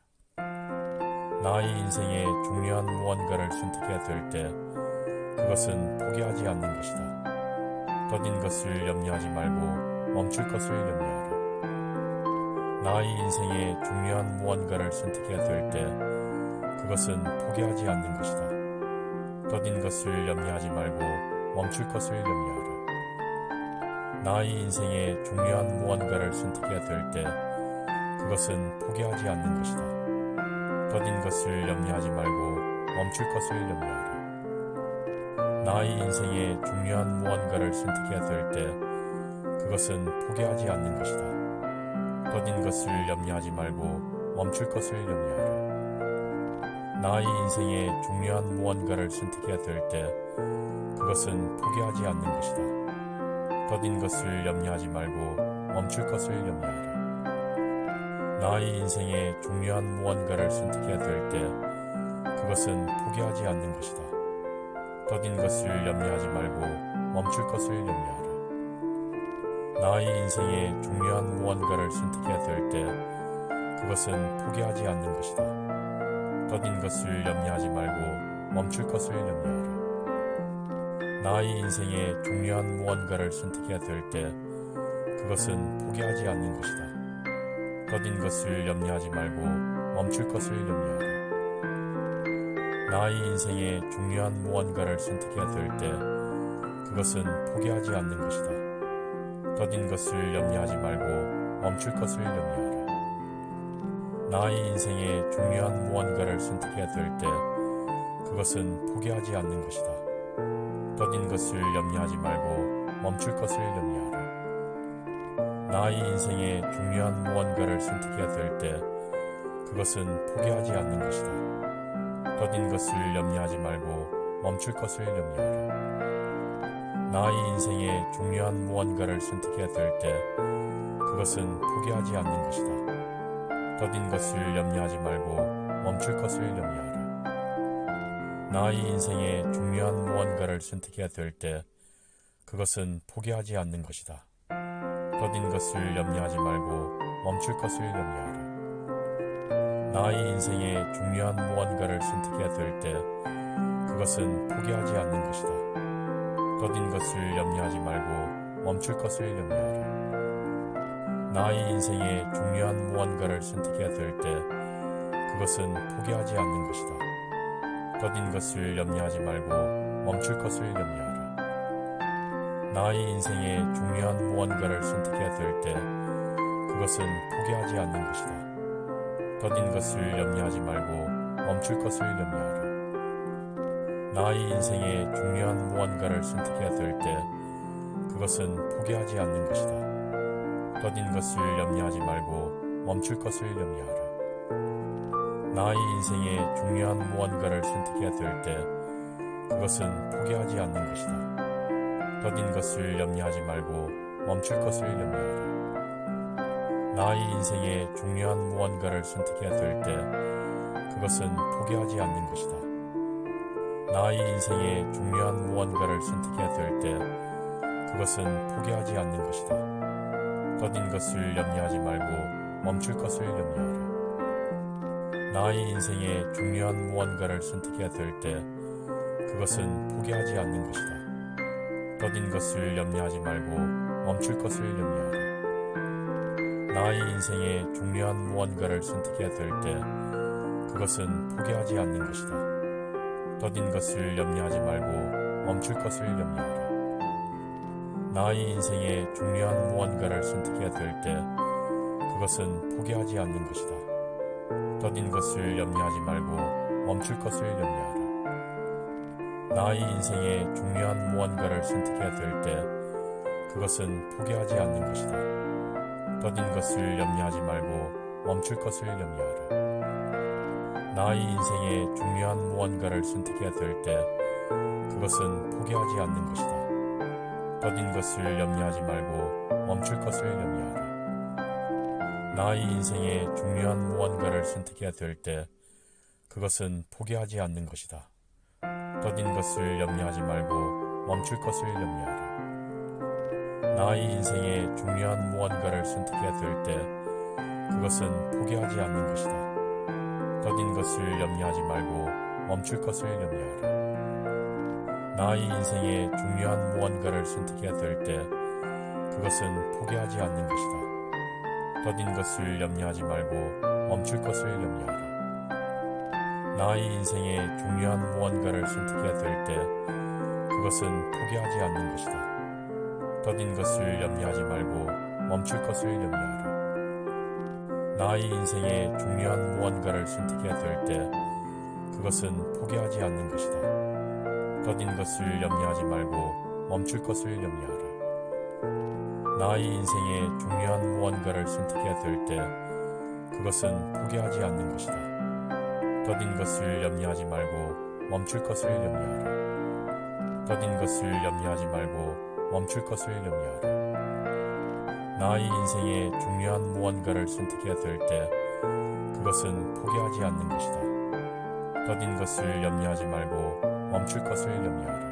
나의 인생에 중요한 무언가를 선택해야 될 때 그것은 포기하지 않는 것이다. 더딘 것을 염려하지 말고 멈출 것을 염려하라. 나의 인생에 중요한 무언가를 선택해야 될 때 그것은 포기하지 않는 것이다. 더딘 것을 염려하지 말고 멈출 것을 염려하라. 나의 인생에 중요한 무언가를 선택해야 될 때 그것은 포기하지 않는 것이다. 더딘 것을 염려하지 말고 멈출 것을 염려하라. 나의 인생에 중요한 무언가를 선택해야 될 때 그것은 포기하지 않는 것이다. 더딘 것을 염려하지 말고 멈출 것을 염려하라. 나의 인생에 중요한 무언가를 선택해야 될 때 그것은 포기하지 않는 것이다. 더딘 것을 염려하지 말고 멈출 것을 염려하라. 나의 인생에 중요한 무언가를 선택해야 될 때 그것은 포기하지 않는 것이다. 더딘 것을 염려하지 말고 멈출 것을 염려하라. 나의 인생에 중요한 무언가를 선택해야 될 때 그것은 포기하지 않는 것이다. 더딘 것을 염려하지 말고 멈출 것을 염려하라. 나의 인생에 중요한 무언가를 선택해야 될 때 그것은 포기하지 않는 것이다. 더딘 것을 염려하지 말고 멈출 것을 염려하라. 나의 인생에 중요한 무언가를 선택해야 될 때 그것은 포기하지 않는 것이다. 더딘 것을 염려하지 말고 멈출 것을 염려하라. 나의 인생에 중요한 무언가를 선택해야 될 때 그것은 포기하지 않는 것이다. 더딘 것을 염려하지 말고 멈출 것을 염려하라. 나의 인생에 중요한 무언가를 선택해야 될 때 그것은 포기하지 않는 것이다. 더딘 것을 염려하지 말고 멈출 것을 염려하라. 나의 인생에 중요한 무언가를 선택해야 될 때 그것은 포기하지 않는 것이다. 더딘 것을 염려하지 말고 멈출 것을 염려하라. 나의 인생에 중요한 무언가를 선택해야 될 때 그것은 포기하지 않는 것이다. 더딘 것을 염려하지 말고 멈출 것을 염려하라. 나의 인생에 중요한 무언가를 선택해야 될 때 그것은 포기하지 않는 것이다. 더딘 것을 염려하지 말고 멈출 것을 염려하라. 나의 인생에 중요한 무언가를 선택해야 될 때 그것은 포기하지 않는 것이다. 더딘 것을 염려하지 말고 멈출 것을 염려하라. 나의 인생에 중요한 무언가를 선택해야 될 때 그것은 포기하지 않는 것이다. 더딘 것을 염려하지 말고 멈출 것을 염려하라. 나의 인생에 중요한 무언가를 선택해야 될 때 그것은 포기하지 않는 것이다. 더딘 것을 염려하지 말고 멈출 것을 염려하라. 나의 인생에 중요한 무언가를 선택해야 될 때 그것은 포기하지 않는 것이다. 더딘 것을 염려하지 말고 멈출 것을 염려하라. 나의 인생에 중요한 무언가를 선택해야 될 때 그것은 포기하지 않는 것이다. 나의 인생에 중요한 무언가를 선택해야 될 때 그것은 포기하지 않는 것이다. 더딘 것을 염려하지 말고 멈출 것을 염려하라. 나의 인생에 중요한 무언가를 선택해야 될 때 그것은 포기하지 않는 것이다. 더딘 것을 염려하지 말고 멈출 것을 염려하라. 나의 인생에 중요한 무언가를 선택해야 될 때 그것은 포기하지 않는 것이다. 더딘 것을 염려하지 말고 멈출 것을 염려하라. 나의 인생에 중요한 무언가를 선택해야 될 때 그것은 포기하지 않는 것이다. 더딘 것을 염려하지 말고 멈출 것을 염려하라. 나의 인생에 중요한 무언가를 선택해야 될 때 그것은 포기하지 않는 것이다. 더딘 것을 염려하지 말고 멈출 것을 염려하라. 나의 인생에 중요한 무언가를 선택해야 될 때 그것은 포기하지 않는 것이다. 더딘 것을 염려하지 말고 멈출 것을 염려하라. 나의 인생에 중요한 무언가를 선택해야 될 때 그것은 포기하지 않는 것이다. 더딘 것을 염려하지 말고 멈출 것을 염려하라. 나의 인생에 중요한 무언가를 선택해야 될 때 그것은 포기하지 않는 것이다. 더딘 것을 염려하지 말고 멈출 것을 염려하라. 나의 인생에 중요한 무언가를 선택해야 될 때 그것은 포기하지 않는 것이다. 더딘 것을 염려하지 말고 멈출 것을 염려하라. 나의 인생에 중요한 무언가를 선택해야 될 때 그것은 포기하지 않는 것이다. 더딘 것을 염려하지 말고 멈출 것을 염려하라. 나의 인생에 중요한 무언가를 선택해야 될 때 그것은 포기하지 않는 것이다. 더딘 것을 염려하지 말고 멈출 것을 염려하라. 나의 인생에 중요한 무언가를 선택해야 될 때 그것은 포기하지 않는 것이다. 더딘 것을 염려하지 말고 멈출 것을 염려하라. 더딘 것을 염려하지 말고 멈출 것을 염려하라. 나의 인생에 중요한 무언가를 선택해야 될 때 그것은 포기하지 않는 것이다. 더딘 것을 염려하지 말고 멈출 것을 염려하라.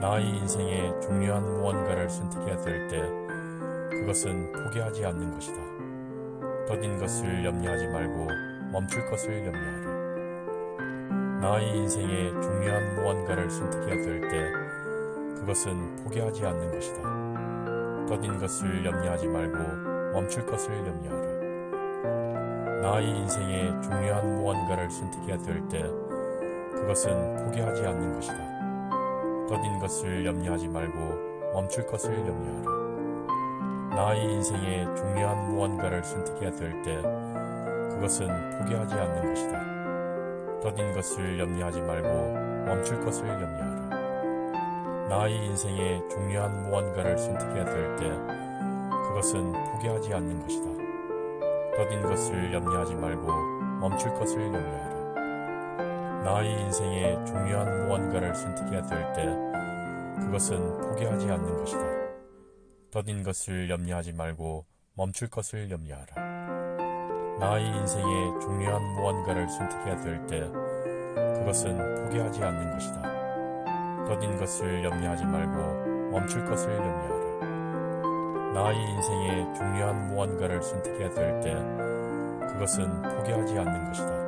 나의 인생에 중요한 무언가를 선택해야 될 때 그것은 포기하지 않는 것이다. 더딘 것을 염려하지 말고 멈출 것을 염려하라. 나의 인생에 중요한 무언가를 선택해야 될 때 그것은 포기하지 않는 것이다. 더딘 것을 염려하지 말고 멈출 것을 염려하라. 나의 인생에 중요한 무언가를 선택해야 될 때 그것은 포기하지 않는 것이다. 더딘 것을 염려하지 말고 멈출 것을 염려하라. 나의 인생에 중요한 무언가를 선택해야 될 때 그것은 포기하지 않는 것이다. 더딘 것을 염려하지 말고 멈출 것을 염려하라. 나의 인생에 중요한 무언가를 선택해야 될 때 그것은 포기하지 않는 것이다. 더딘 것을 염려하지 말고 멈출 것을 염려하라. 나의 인생에 중요한 무언가를 선택해야 될 때 그것은 포기하지 않는 것이다. 더딘 것을 염려하지 말고 멈출 것을 염려하라. 나의 인생에 중요한 무언가를 선택해야 될 때 그것은 포기하지 않는 것이다. 더딘 것을 염려하지 말고 멈출 것을 염려하라. 나의 인생에 중요한 무언가를 선택해야 될 때 그것은 포기하지 않는 것이다.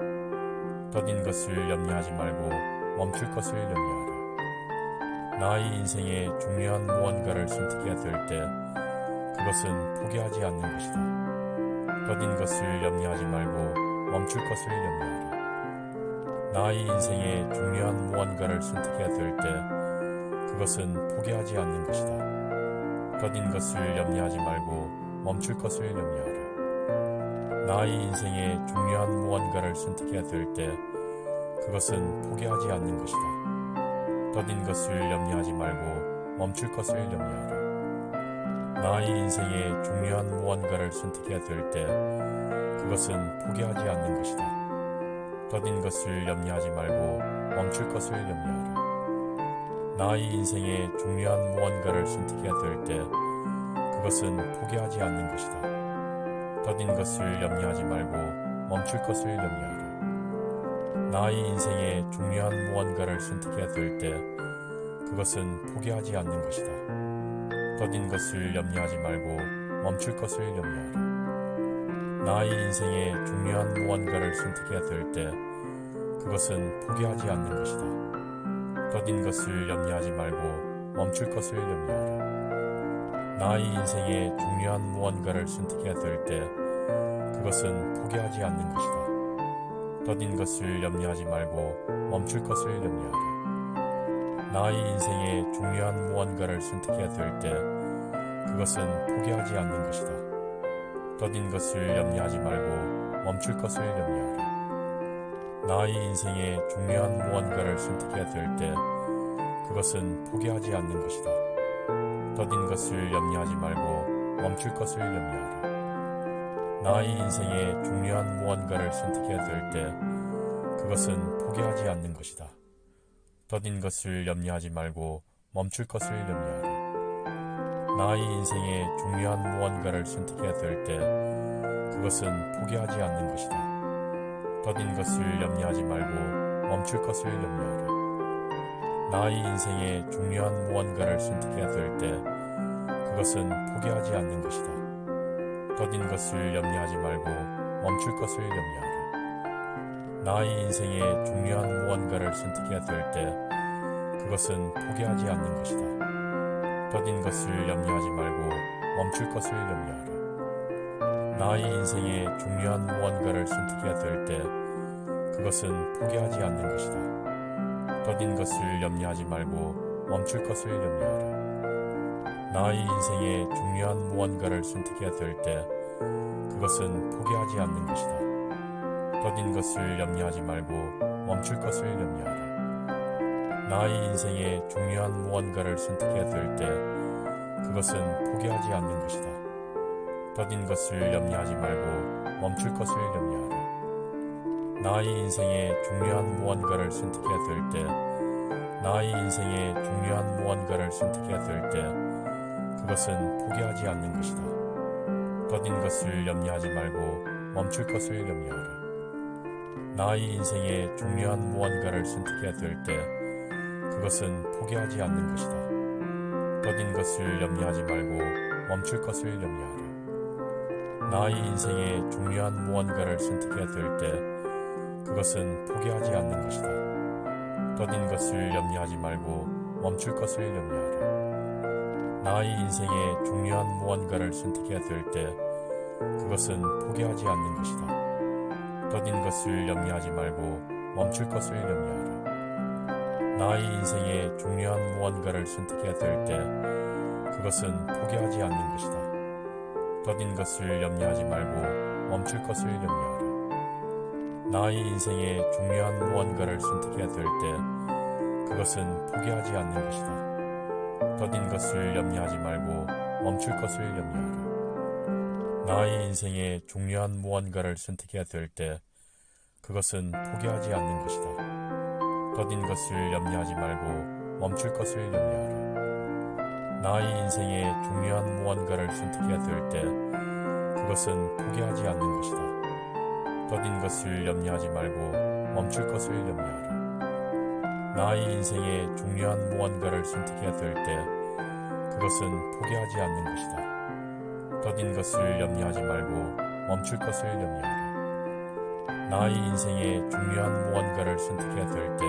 더딘 것을 염려하지 말고 멈출 것을 염려하라. 나의 인생에 중요한 무언가를 선택해야 될 때 그것은 포기하지 않는 것이다. 더딘 것을 염려하지 말고 멈출 것을 염려하라. 나의 인생에 중요한 무언가를 선택해야 될 때 그것은 포기하지 않는 것이다. 더딘 것을 염려하지 말고 멈출 것을 염려하라. 나의 인생에 중요한 무언가를 선택해야 될 때 그것은 포기하지 않는 것이다. 더딘 것을 염려하지 말고 멈출 것을 염려하라. 나의 인생에 중요한 무언가를 선택해야 될 때 그것은 포기하지 않는 것이다. 더딘 것을 염려하지 말고 멈출 것을 염려하라. 나의 인생에 중요한 무언가를 선택해야 될 때 그것은 포기하지 않는 것이다. 더딘 것을 염려하지 말고 멈출 것을 염려하라. 나의 인생에 중요한 무언가를 선택해야 될 때 그것은 포기하지 않는 것이다. 더딘 것을 염려하지 말고 멈출 것을 염려하라. 나의 인생에 중요한 무언가를 선택해야 될 때 그것은 포기하지 않는 것이다. 더딘 것을 염려하지 말고 멈출 것을 염려하라. 나의 인생에 중요한 무언가를 선택해야 될 때 그것은 포기하지 않는 것이다. 더딘 것을 염려하지 말고 멈출 것을 염려하라. 나의 인생에 중요한 무언가를 선택해야 될 때 그것은 포기하지 않는 것이다. 더딘 것을 염려하지 말고 멈출 것을 염려하라. 나의 인생에 중요한 무언가를 선택해야 될 때 그것은 포기하지 않는 것이다. 더딘 것을 염려하지 말고 멈출 것을 염려하라. 나의 인생에 중요한 무언가를 선택해야 될 때 그것은 포기하지 않는 것이다. 더딘 것을 염려하지 말고 멈출 것을 염려하라. 나의 인생에 중요한 무언가를 선택해야 될 때 그것은 포기하지 않는 것이다. 더딘 것을 염려하지 말고 멈출 것을 염려하라. 나의 인생에 중요한 무언가를 선택해야 될 때 그것은 포기하지 않는 것이다. 더딘 것을 염려하지 말고 멈출 것을 염려하라. 나의 인생에 중요한 무언가를 선택해야 될 때 그것은 포기하지 않는 것이다. 더딘 것을 염려하지 말고 멈출 것을 염려하라. 나의 인생에 중요한 무언가를 선택해야 될 때 그것은 포기하지 않는 것이다. 더딘 것을 염려하지 말고 멈출 것을 염려하라. 나의 인생에 중요한 무언가를 선택해야 될 때 그것은 포기하지 않는 것이다. 더딘 것을 염려하지 말고 멈출 것을 염려하라. 나의 인생에 중요한 무언가를 선택해야 될 때 그것은 포기하지 않는 것이다. 더딘 것을 염려하지 말고 멈출 것을 염려하라. 나의 인생에 중요한 무언가를 선택해야 될 때 나의 인생에 중요한 무언가를 선택해야 될 때 그것은 포기하지 않는 것이다. 더딘 것을 염려하지 말고 멈출 것을 염려하라. 나의 인생에 중요한 무언가를 선택해야 될 때 그것은 포기하지 않는 것이다. 더딘 것을 염려하지 말고 멈출 것을 염려하라. 나의 인생에 중요한 무언가를 선택해야 될 때 그것은 포기하지 않는 것이다. 더딘 것을 염려하지 말고 멈출 것을 염려하라. 나의 인생에 중요한 무언가를 선택해야 될 때 그것은 포기하지 않는 것이다. 더딘 것을 염려하지 말고 멈출 것을 염려하라. 나의 인생에 중요한 무언가를 선택해야 될 때 그것은 포기하지 않는 것이다. 더딘 것을 염려하지 말고 멈출 것을 염려하라. 나의 인생에 중요한 무언가를 선택해야 될 때 그것은 포기하지 않는 것이다. 더딘 것을 염려하지 말고 멈출 것을 염려하라. 나의 인생에 중요한 무언가를 선택해야 될 때 그것은 포기하지 않는 것이다. 더딘 것을 염려하지 말고 멈출 것을 염려하라. 나의 인생에 중요한 무언가를 선택해야 될 때 그것은 포기하지 않는 것이다. 더딘 것을 염려하지 말고 멈출 것을 염려하라. 나의 인생에 중요한 무언가를 선택해야 될 때 그것은 포기하지 않는 것이다. 더딘 것을 염려하지 말고 멈출 것을 염려하라. 나의 인생에 중요한 무언가를 선택해야 될 때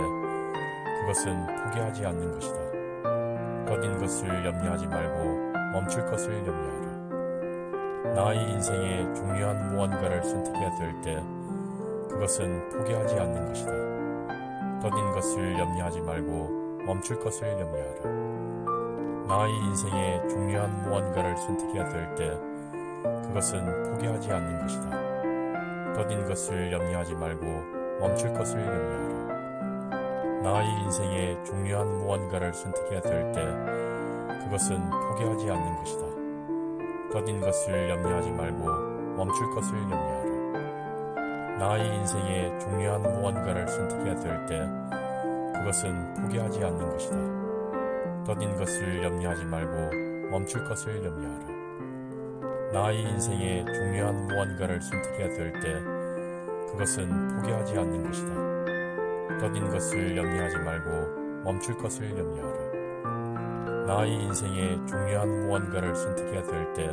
그것은 포기하지 않는 것이다. 더딘 것을 염려하지 말고 멈출 것을 염려하라. 나의 인생에 중요한 무언가를 선택해야 될 때 그것은 포기하지 않는 것이다. 더딘 것을 염려하지 말고 멈출 것을 염려하라. 나의 인생에 중요한 무언가를 선택해야 될 때 그것은 포기하지 않는 것이다. 더딘 것을 염려하지 말고 멈출 것을 염려하라. 나의 인생에 중요한 무언가를 선택해야 될 때 그것은 포기하지 않는 것이다. 더딘 것을 염려하지 말고 멈출 것을 염려하라. 나의 인생에 중요한 무언가를 선택해야 될 때 그것은 포기하지 않는 것이다. 더딘 것을 염려하지 말고 멈출 것을 염려하라. 나의 인생에 중요한 무언가를 선택해야 될 때 그것은 포기하지 않는 것이다. 더딘 것을 염려하지 말고 멈출 것을 염려하라. 나의 인생에 중요한 무언가를 선택해야 될 때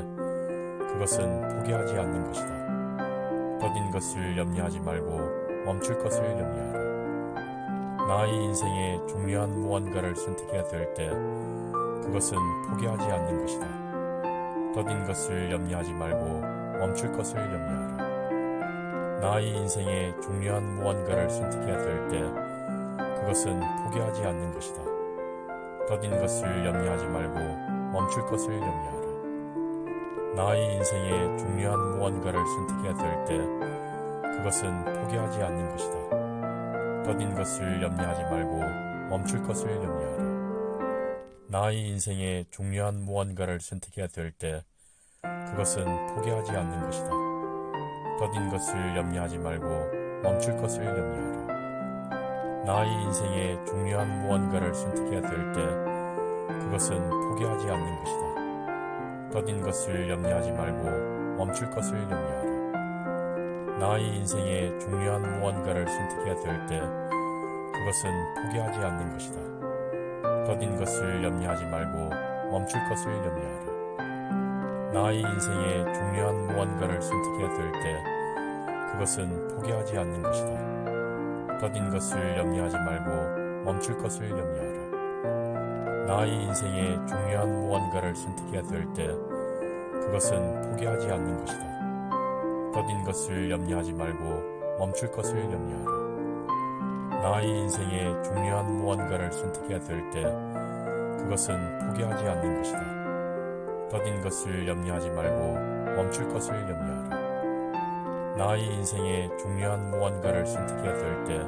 그것은 포기하지 않는 것이다. 더딘 것을 염려하지 말고 멈출 것을 염려하라. 나의 인생에 중요한 무언가를 선택해야 될 때 그것은 포기하지 않는 것이다. 더딘 것을 염려하지 말고 멈출 것을 염려하라. 나의 인생에 중요한 무언가를 선택해야 될 때 그것은 포기하지 않는 것이다. 더딘 것을 염려하지 말고 멈출 것을 염려하라. 나의 인생에 중요한 무언가를 선택해야 될 때 그것은 포기하지 않는 것이다. 더딘 것을 염려하지 말고 멈출 것을 염려하라. 나의 인생에 중요한 무언가를 선택해야 될 때 그것은 포기하지 않는 것이다. 더딘 것을 염려하지 말고 멈출 것을 염려하라. 나의 인생에 중요한 무언가를 선택해야 될 때 그것은 포기하지 않는 것이다. 더딘 것을 염려하지 말고 멈출 것을 염려하라. 나의 인생에 중요한 무언가를 선택해야 될 때 그것은 포기하지 않는 것이다. 더딘 것을 염려하지 말고 멈출 것을 염려하라. 나의 인생에 중요한 무언가를 선택해야 될 때 그것은 포기하지 않는 것이다. 더딘 것을 염려하지 말고 멈출 것을 염려하라. 나의 인생에 중요한 무언가를 선택해야 될 때 그것은 포기하지 않는 것이다. 더딘 것을 염려하지 말고 멈출 것을 염려하라. 나의 인생에 중요한 무언가를 선택해야 될 때 그것은 포기하지 않는 것이다. 더딘 것을 염려하지 말고 멈출 것을 염려하라. 나의 인생에 중요한 무언가를 선택해야 될 때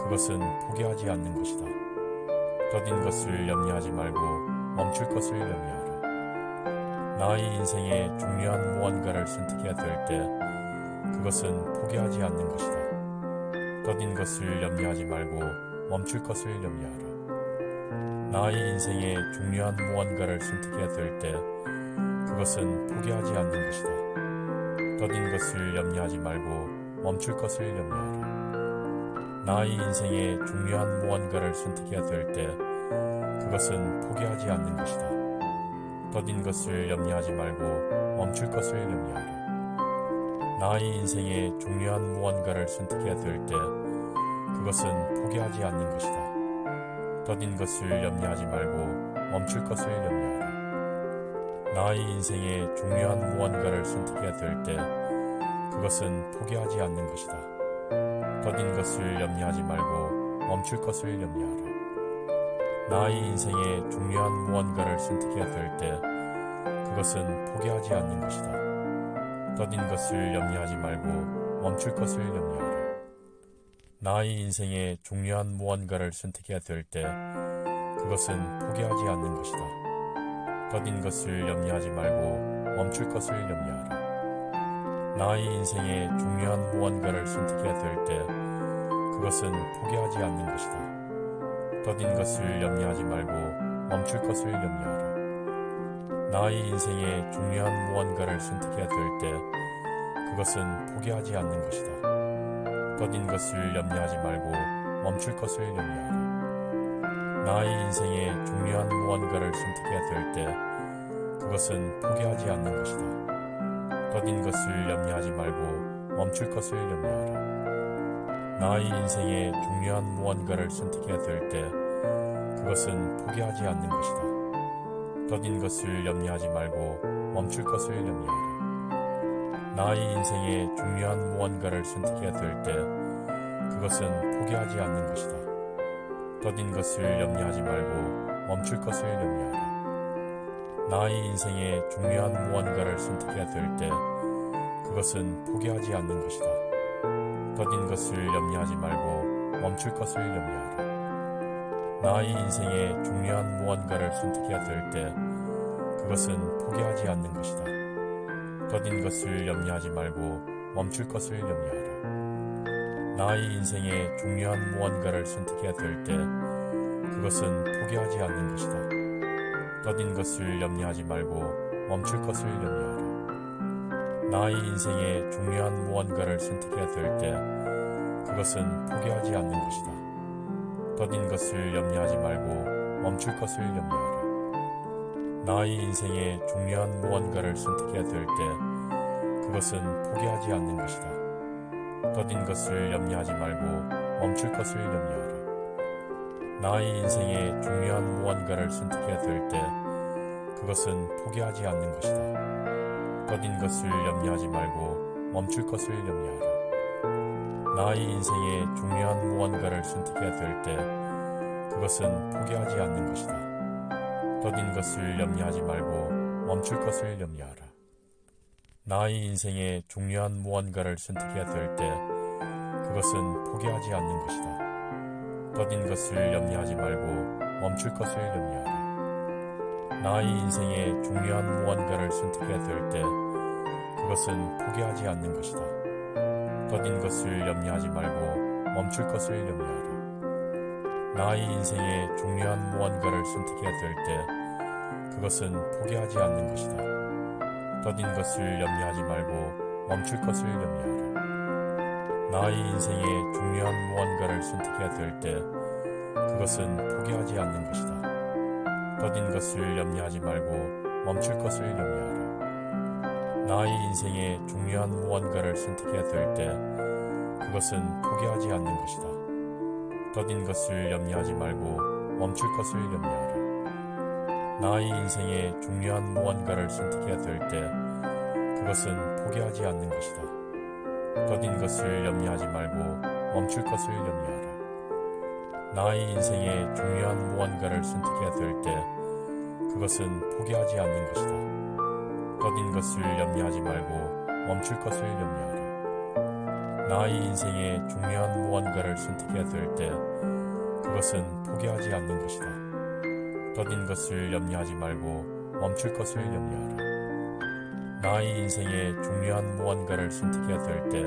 그것은 포기하지 않는 것이다. 더딘 것을 염려하지 말고 멈출 것을 염려하라. 나의 인생에 중요한 무언가를 선택해야 될 때 그것은 포기하지 않는 것이다. 더딘 것을 염려하지 말고 멈출 것을 염려하라. 나의 인생에 중요한 무언가를 선택해야 될 때 그것은 포기하지 않는 것이다. 더딘 것을 염려하지 말고 멈출 것을 염려하라. 나의 인생에 중요한 무언가를 선택해야 될 때 그것은 포기하지 않는 것이다. 더딘 것을 염려하지 말고 멈출 것을 염려하라. 나의 인생에 중요한 무언가를 선택해야 될 때 그것은 포기하지 않는 것이다. 더딘 것을 염려하지 말고 멈출 것을 염려하라. 나의 인생에 중요한 무언가를 선택해야 될 때 그것은 포기하지 않는 것이다. 더딘 것을 염려하지 말고 멈출 것을 염려하라. 나의 인생에 중요한 무언가를 선택해야 될 때 그것은 포기하지 않는 것이다. 더딘 것을 염려하지 말고 멈출 것을 염려하라. 나의 인생에 중요한 무언가를 선택해야 될 때 그것은 포기하지 않는 것이다. 더딘 것을 염려하지 말고 멈출 것을 염려하라. 나의 인생에 중요한 무언가를 선택해야 될 때 그것은 포기하지 않는 것이다. 더딘 것을 염려하지 말고 멈출 것을 염려하라. 나의 인생에 중요한 무언가를 선택해야 될 때 그것은 포기하지 않는 것이다. 더딘 것을 염려하지 말고 멈출 것을 염려하라. 나의 인생에 중요한 무언가를 선택해야 될 때 그것은 포기하지 않는 것이다. 더딘 것을 염려하지 말고 멈출 것을 염려하라. 나의 인생에 중요한 무언가를 선택해야 될 때 그것은 포기하지 않는 것이다. 더딘 것을 염려하지 말고 멈출 것을 염려하라. 나의 인생에 중요한 무언가를 선택해야 될 때 그것은 포기하지 않는 것이다. 더딘 것을 염려하지 말고 멈출 것을 염려하라. 나의 인생에 중요한 무언가를 선택해야 될 때 그것은 포기하지 않는 것이다. 더딘 것을 염려하지 말고 멈출 것을 염려하라. 나의 인생에 중요한 무언가를 선택해야 될 때 그것은 포기하지 않는 것이다. 더딘 것을 염려하지 말고 멈출 것을 염려하라. 나의 인생에 중요한 무언가를 선택해야 될 때 그것은 포기하지 않는 것이다. 더딘 것을 염려하지 말고 멈출 것을 염려하라. 나의 인생에 중요한 무언가를 선택해야 될 때 그것은 포기하지 않는 것이다. 더딘 것을 염려하지 말고 멈출 것을 염려하라. 나의 인생에 중요한 무언가를 선택해야 될 때 그것은 포기하지 않는 것이다. 더딘 것을 염려하지 말고 멈출 것을 염려하라. 나의 인생에 중요한 무언가를 선택해야 될 때 그것은 포기하지 않는 것이다. 더딘 것을 염려하지 말고 멈출 것을 염려하라. 나의 인생에 중요한 무언가를 선택해야 될 때 그것은 포기하지 않는 것이다. 더딘 것을 염려하지 말고 멈출 것을 염려하라. 나의 인생에 중요한 무언가를 선택해야 될 때 그것은 포기하지 않는 것이다. 더딘 것을 염려하지 말고 멈출 것을 염려하라. 나의 인생에 중요한 무언가를 선택해야 될 때 그것은 포기하지 않는 것이다. 더딘 것을 염려하지 말고 멈출 것을 염려하라. 나의 인생에 중요한 무언가를 선택해야 될 때 그것은 포기하지 않는 것이다. 더딘 것을 염려하지 말고 멈출 것을 염려하라. 나의 인생에 중요한 무언가를 선택해야 될 때 그것은 포기하지 않는 것이다. 더딘 것을 염려하지 말고 멈출 것을 염려하라. 나의 인생에 중요한 무언가를 선택해야 될 때 그것은 포기하지 않는 것이다. 더딘 것을 염려하지 말고 멈출 것을 염려하라. 나의 인생에 중요한 무언가를 선택해야 될 때 그것은 포기하지 않는 것이다. 더딘 것을 염려하지 말고 멈출 것을 염려하라. 나의 인생에 중요한 무언가를 선택해야 될 때 그것은 포기하지 않는 것이다. 더딘 것을 염려하지 말고 멈출 것을 염려하라. 나의 인생에 중요한 무언가를 선택해야 될 때 그것은 포기하지 않는 것이다. 더딘 것을 염려하지 말고 멈출 것을 염려하라. 나의 인생에 중요한 무언가를 선택해야 될 때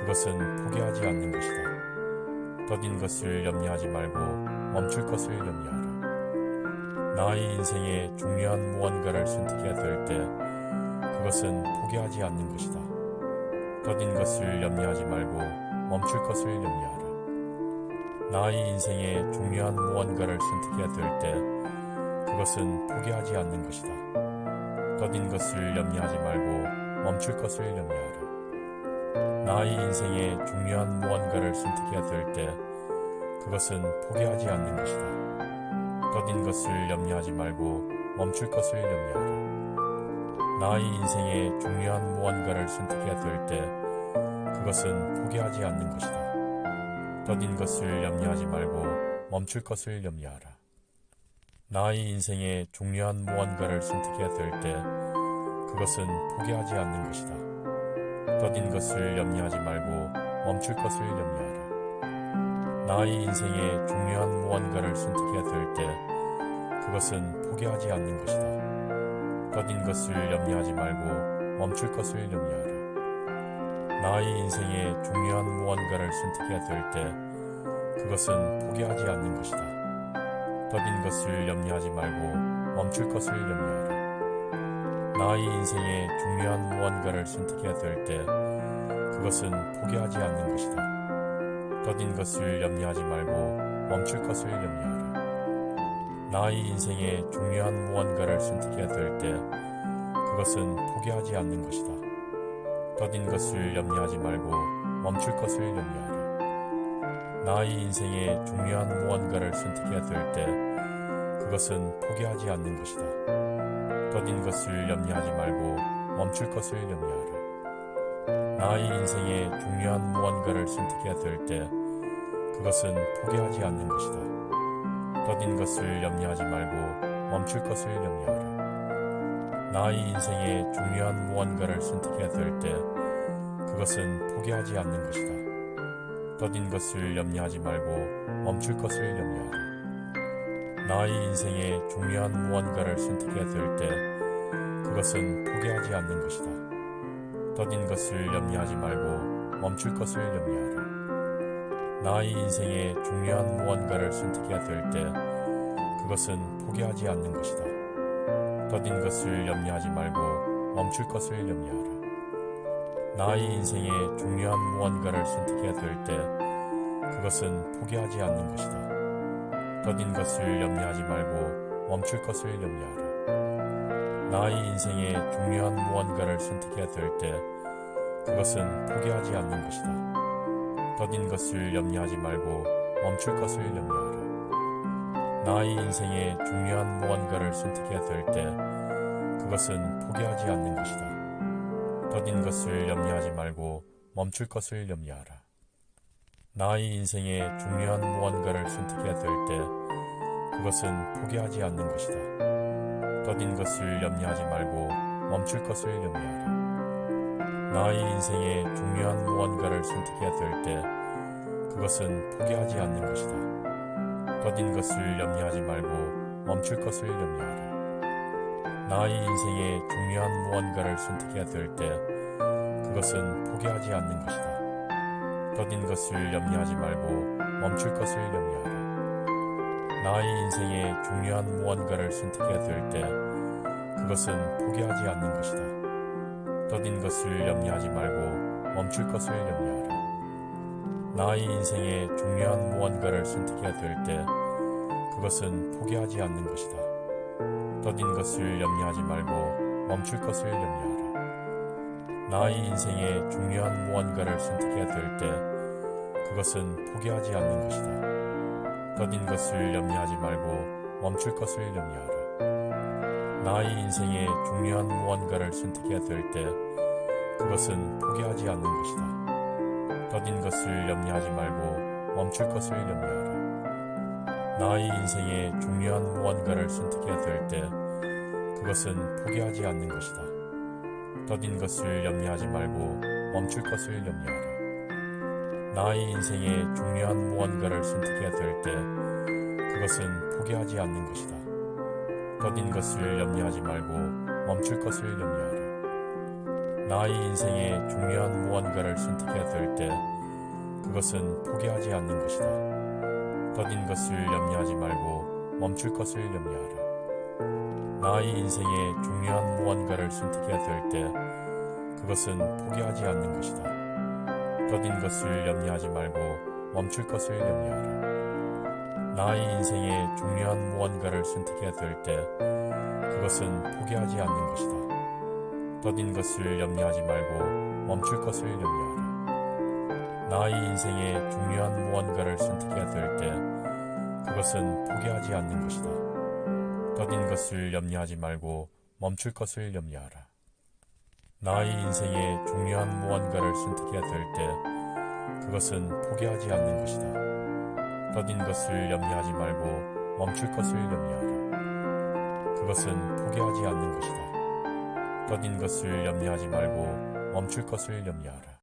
그것은 포기하지 않는 것이다. 더딘 것을 염려하지 말고 멈출 것을 염려하라. 나의 인생에 중요한 무언가를 선택해야 될 때 그것은 포기하지 않는 것이다. 더딘 것을 염려하지 말고 멈출 것을 염려하라. 나의 인생에 중요한 무언가를 선택해야 될 때 그것은 포기하지 않는 것이다. 더딘 것을 염려하지 말고 멈출 것을 염려하라. 나의 인생에 중요한 무언가를 선택해야 될 때 그것은 포기하지 않는 것이다. 더딘 것을 염려하지 말고 멈출 것을 염려하라. 나의 인생의 중요한 무언가를 선택해야 될 때 그것은 포기하지 않는 것이다. 더딘 것을 염려하지 말고 멈출 것을 염려하라. 나의 인생의 중요한 무언가를 선택해야 될 때 그것은 포기하지 않는 것이다. 더딘 것을 염려하지 말고 멈출 것을 염려하라. 나의 인생의 중요한 무언가를 선택해야 될 때 그것은 포기하지 않는 것이다. 더딘 것을 염려하지 말고 멈출 것을 염려하라. 나의 인생의 중요한 무언가를 선택해야 될 때 그것은 포기하지 않는 것이다. 더딘 것을 염려하지 말고 멈출 것을 염려하라. 나의 인생의 중요한 무언가를 선택해야 될 때 그것은 포기하지 않는 것이다. 더딘 것을 염려하지 말고 멈출 것을 염려하라. 나의 인생의 중요한 무언가를 선택해야 될 때 그것은 포기하지 않는 것이다. 더딘 것을 염려하지 말고 멈출 것을 염려하라. 나의 인생의 중요한 무언가를 선택해야 될 때 그것은 포기하지 않는 것이다. 더딘 것을 염려하지 말고 멈출 것을 염려하라. 나의 인생의 중요한 무언가를 선택해야 될 때 그것은 포기하지 않는 것이다. 더딘 것을 염려하지 말고 멈출 것을 염려하라. 나의 인생의 중요한 무언가를 선택해야 될 때 그것은 포기하지 않는 것이다. 더딘 것을 염려하지 말고 멈출 것을 염려하라. 나의 인생의 중요한 무언가를 선택해야 될 때 그것은 포기하지 않는 것이다. 더딘 것을 염려하지 말고 멈출 것을 염려하라. 나의 인생의 중요한 무언가를 선택해야 될 때 그것은 포기하지 않는 것이다. 더딘 것을 염려하지 말고 멈출 것을 염려하라. 나의 인생의 중요한 무언가를 선택해야 될 때 그것은 포기하지 않는 것이다. 더딘 것을 염려하지 말고 멈출 것을 염려하라. 나의 인생의 중요한 무언가를 선택해야 될 때 그것은 포기하지 않는 것이다. 더딘 것을 염려하지 말고 멈출 것을 염려하라. 나의 인생의 중요한 무언가를 선택해야 될 때 그것은 포기하지 않는 것이다. 더딘 것을 염려하지 말고 멈출 것을 염려하라. 나의 인생의 중요한 무언가를 선택해야 될 때 그것은 포기하지 않는 것이다. 더딘 것을 염려하지 말고 멈출 것을 염려하라. 나의 인생의 중요한 무언가를 선택해야 될 때 그것은 포기하지 않는 것이다. 더딘 것을 염려하지 말고 멈출 것을 염려하라. 나의 인생의 중요한 무언가를 선택해야 될 때 그것은 포기하지 않는 것이다. 더딘 것을 염려하지 말고 멈출 것을 염려하라. 나의 인생의 중요한 무언가를 선택해야 될 때 그것은 포기하지 않는 것이다. 더딘 것을 염려하지 말고 멈출 것을 염려하라. 나의 인생의 중요한 무언가를 선택해야 될 때 그것은 포기하지 않는 것이다. 더딘 것을 염려하지 말고 멈출 것을 염려하라. 나의 인생의 중요한 무언가를 선택해야 될 때 그것은 포기하지 않는 것이다. 더딘 것을 염려하지 말고 멈출 것을 염려하라. 나의 인생의 중요한 무언가를 선택해야 될 때 그것은 포기하지 않는 것이다. 더딘 것을 염려하지 말고 멈출 것을 염려하라. 나의 인생의 중요한 무언가를 선택해야 될 때 그것은 포기하지 않는 것이다. 더딘 것을 염려하지 말고 멈출 것을 염려하라. 나의 인생의 중요한 무언가를 선택해야 될 때 그것은 포기하지 않는 것이다. 더딘 것을 염려하지 말고 멈출 것을 염려하라. 나의 인생의 중요한 무언가를 선택해야 될 때 그것은 포기하지 않는 것이다. 더딘 것을 염려하지 말고 멈출 것을 염려하라. 나의 인생의 중요한 무언가를 선택해야 될 때 그것은 포기하지 않는 것이다. 더딘 것을 염려하지 말고 멈출 것을 염려하라. 나의 인생의 중요한 무언가를 선택해야 될 때 그것은 포기하지 않는 것이다. 더딘 것을 염려하지 말고 멈출 것을 염려하라. 나의 인생의 중요한 무언가를 선택해야 될 때 그것은 포기하지 않는 것이다. 더딘 것을 염려하지 말고 멈출 것을 염려하라. 나의 인생에 중요한 무언가를 선택해야 될 때 그것은 포기하지 않는 것이다. 더딘 것을 염려하지 말고 멈출 것을 염려하라. 그것은 포기하지 않는 것이다. 더딘 것을 염려하지 말고 멈출 것을 염려하라.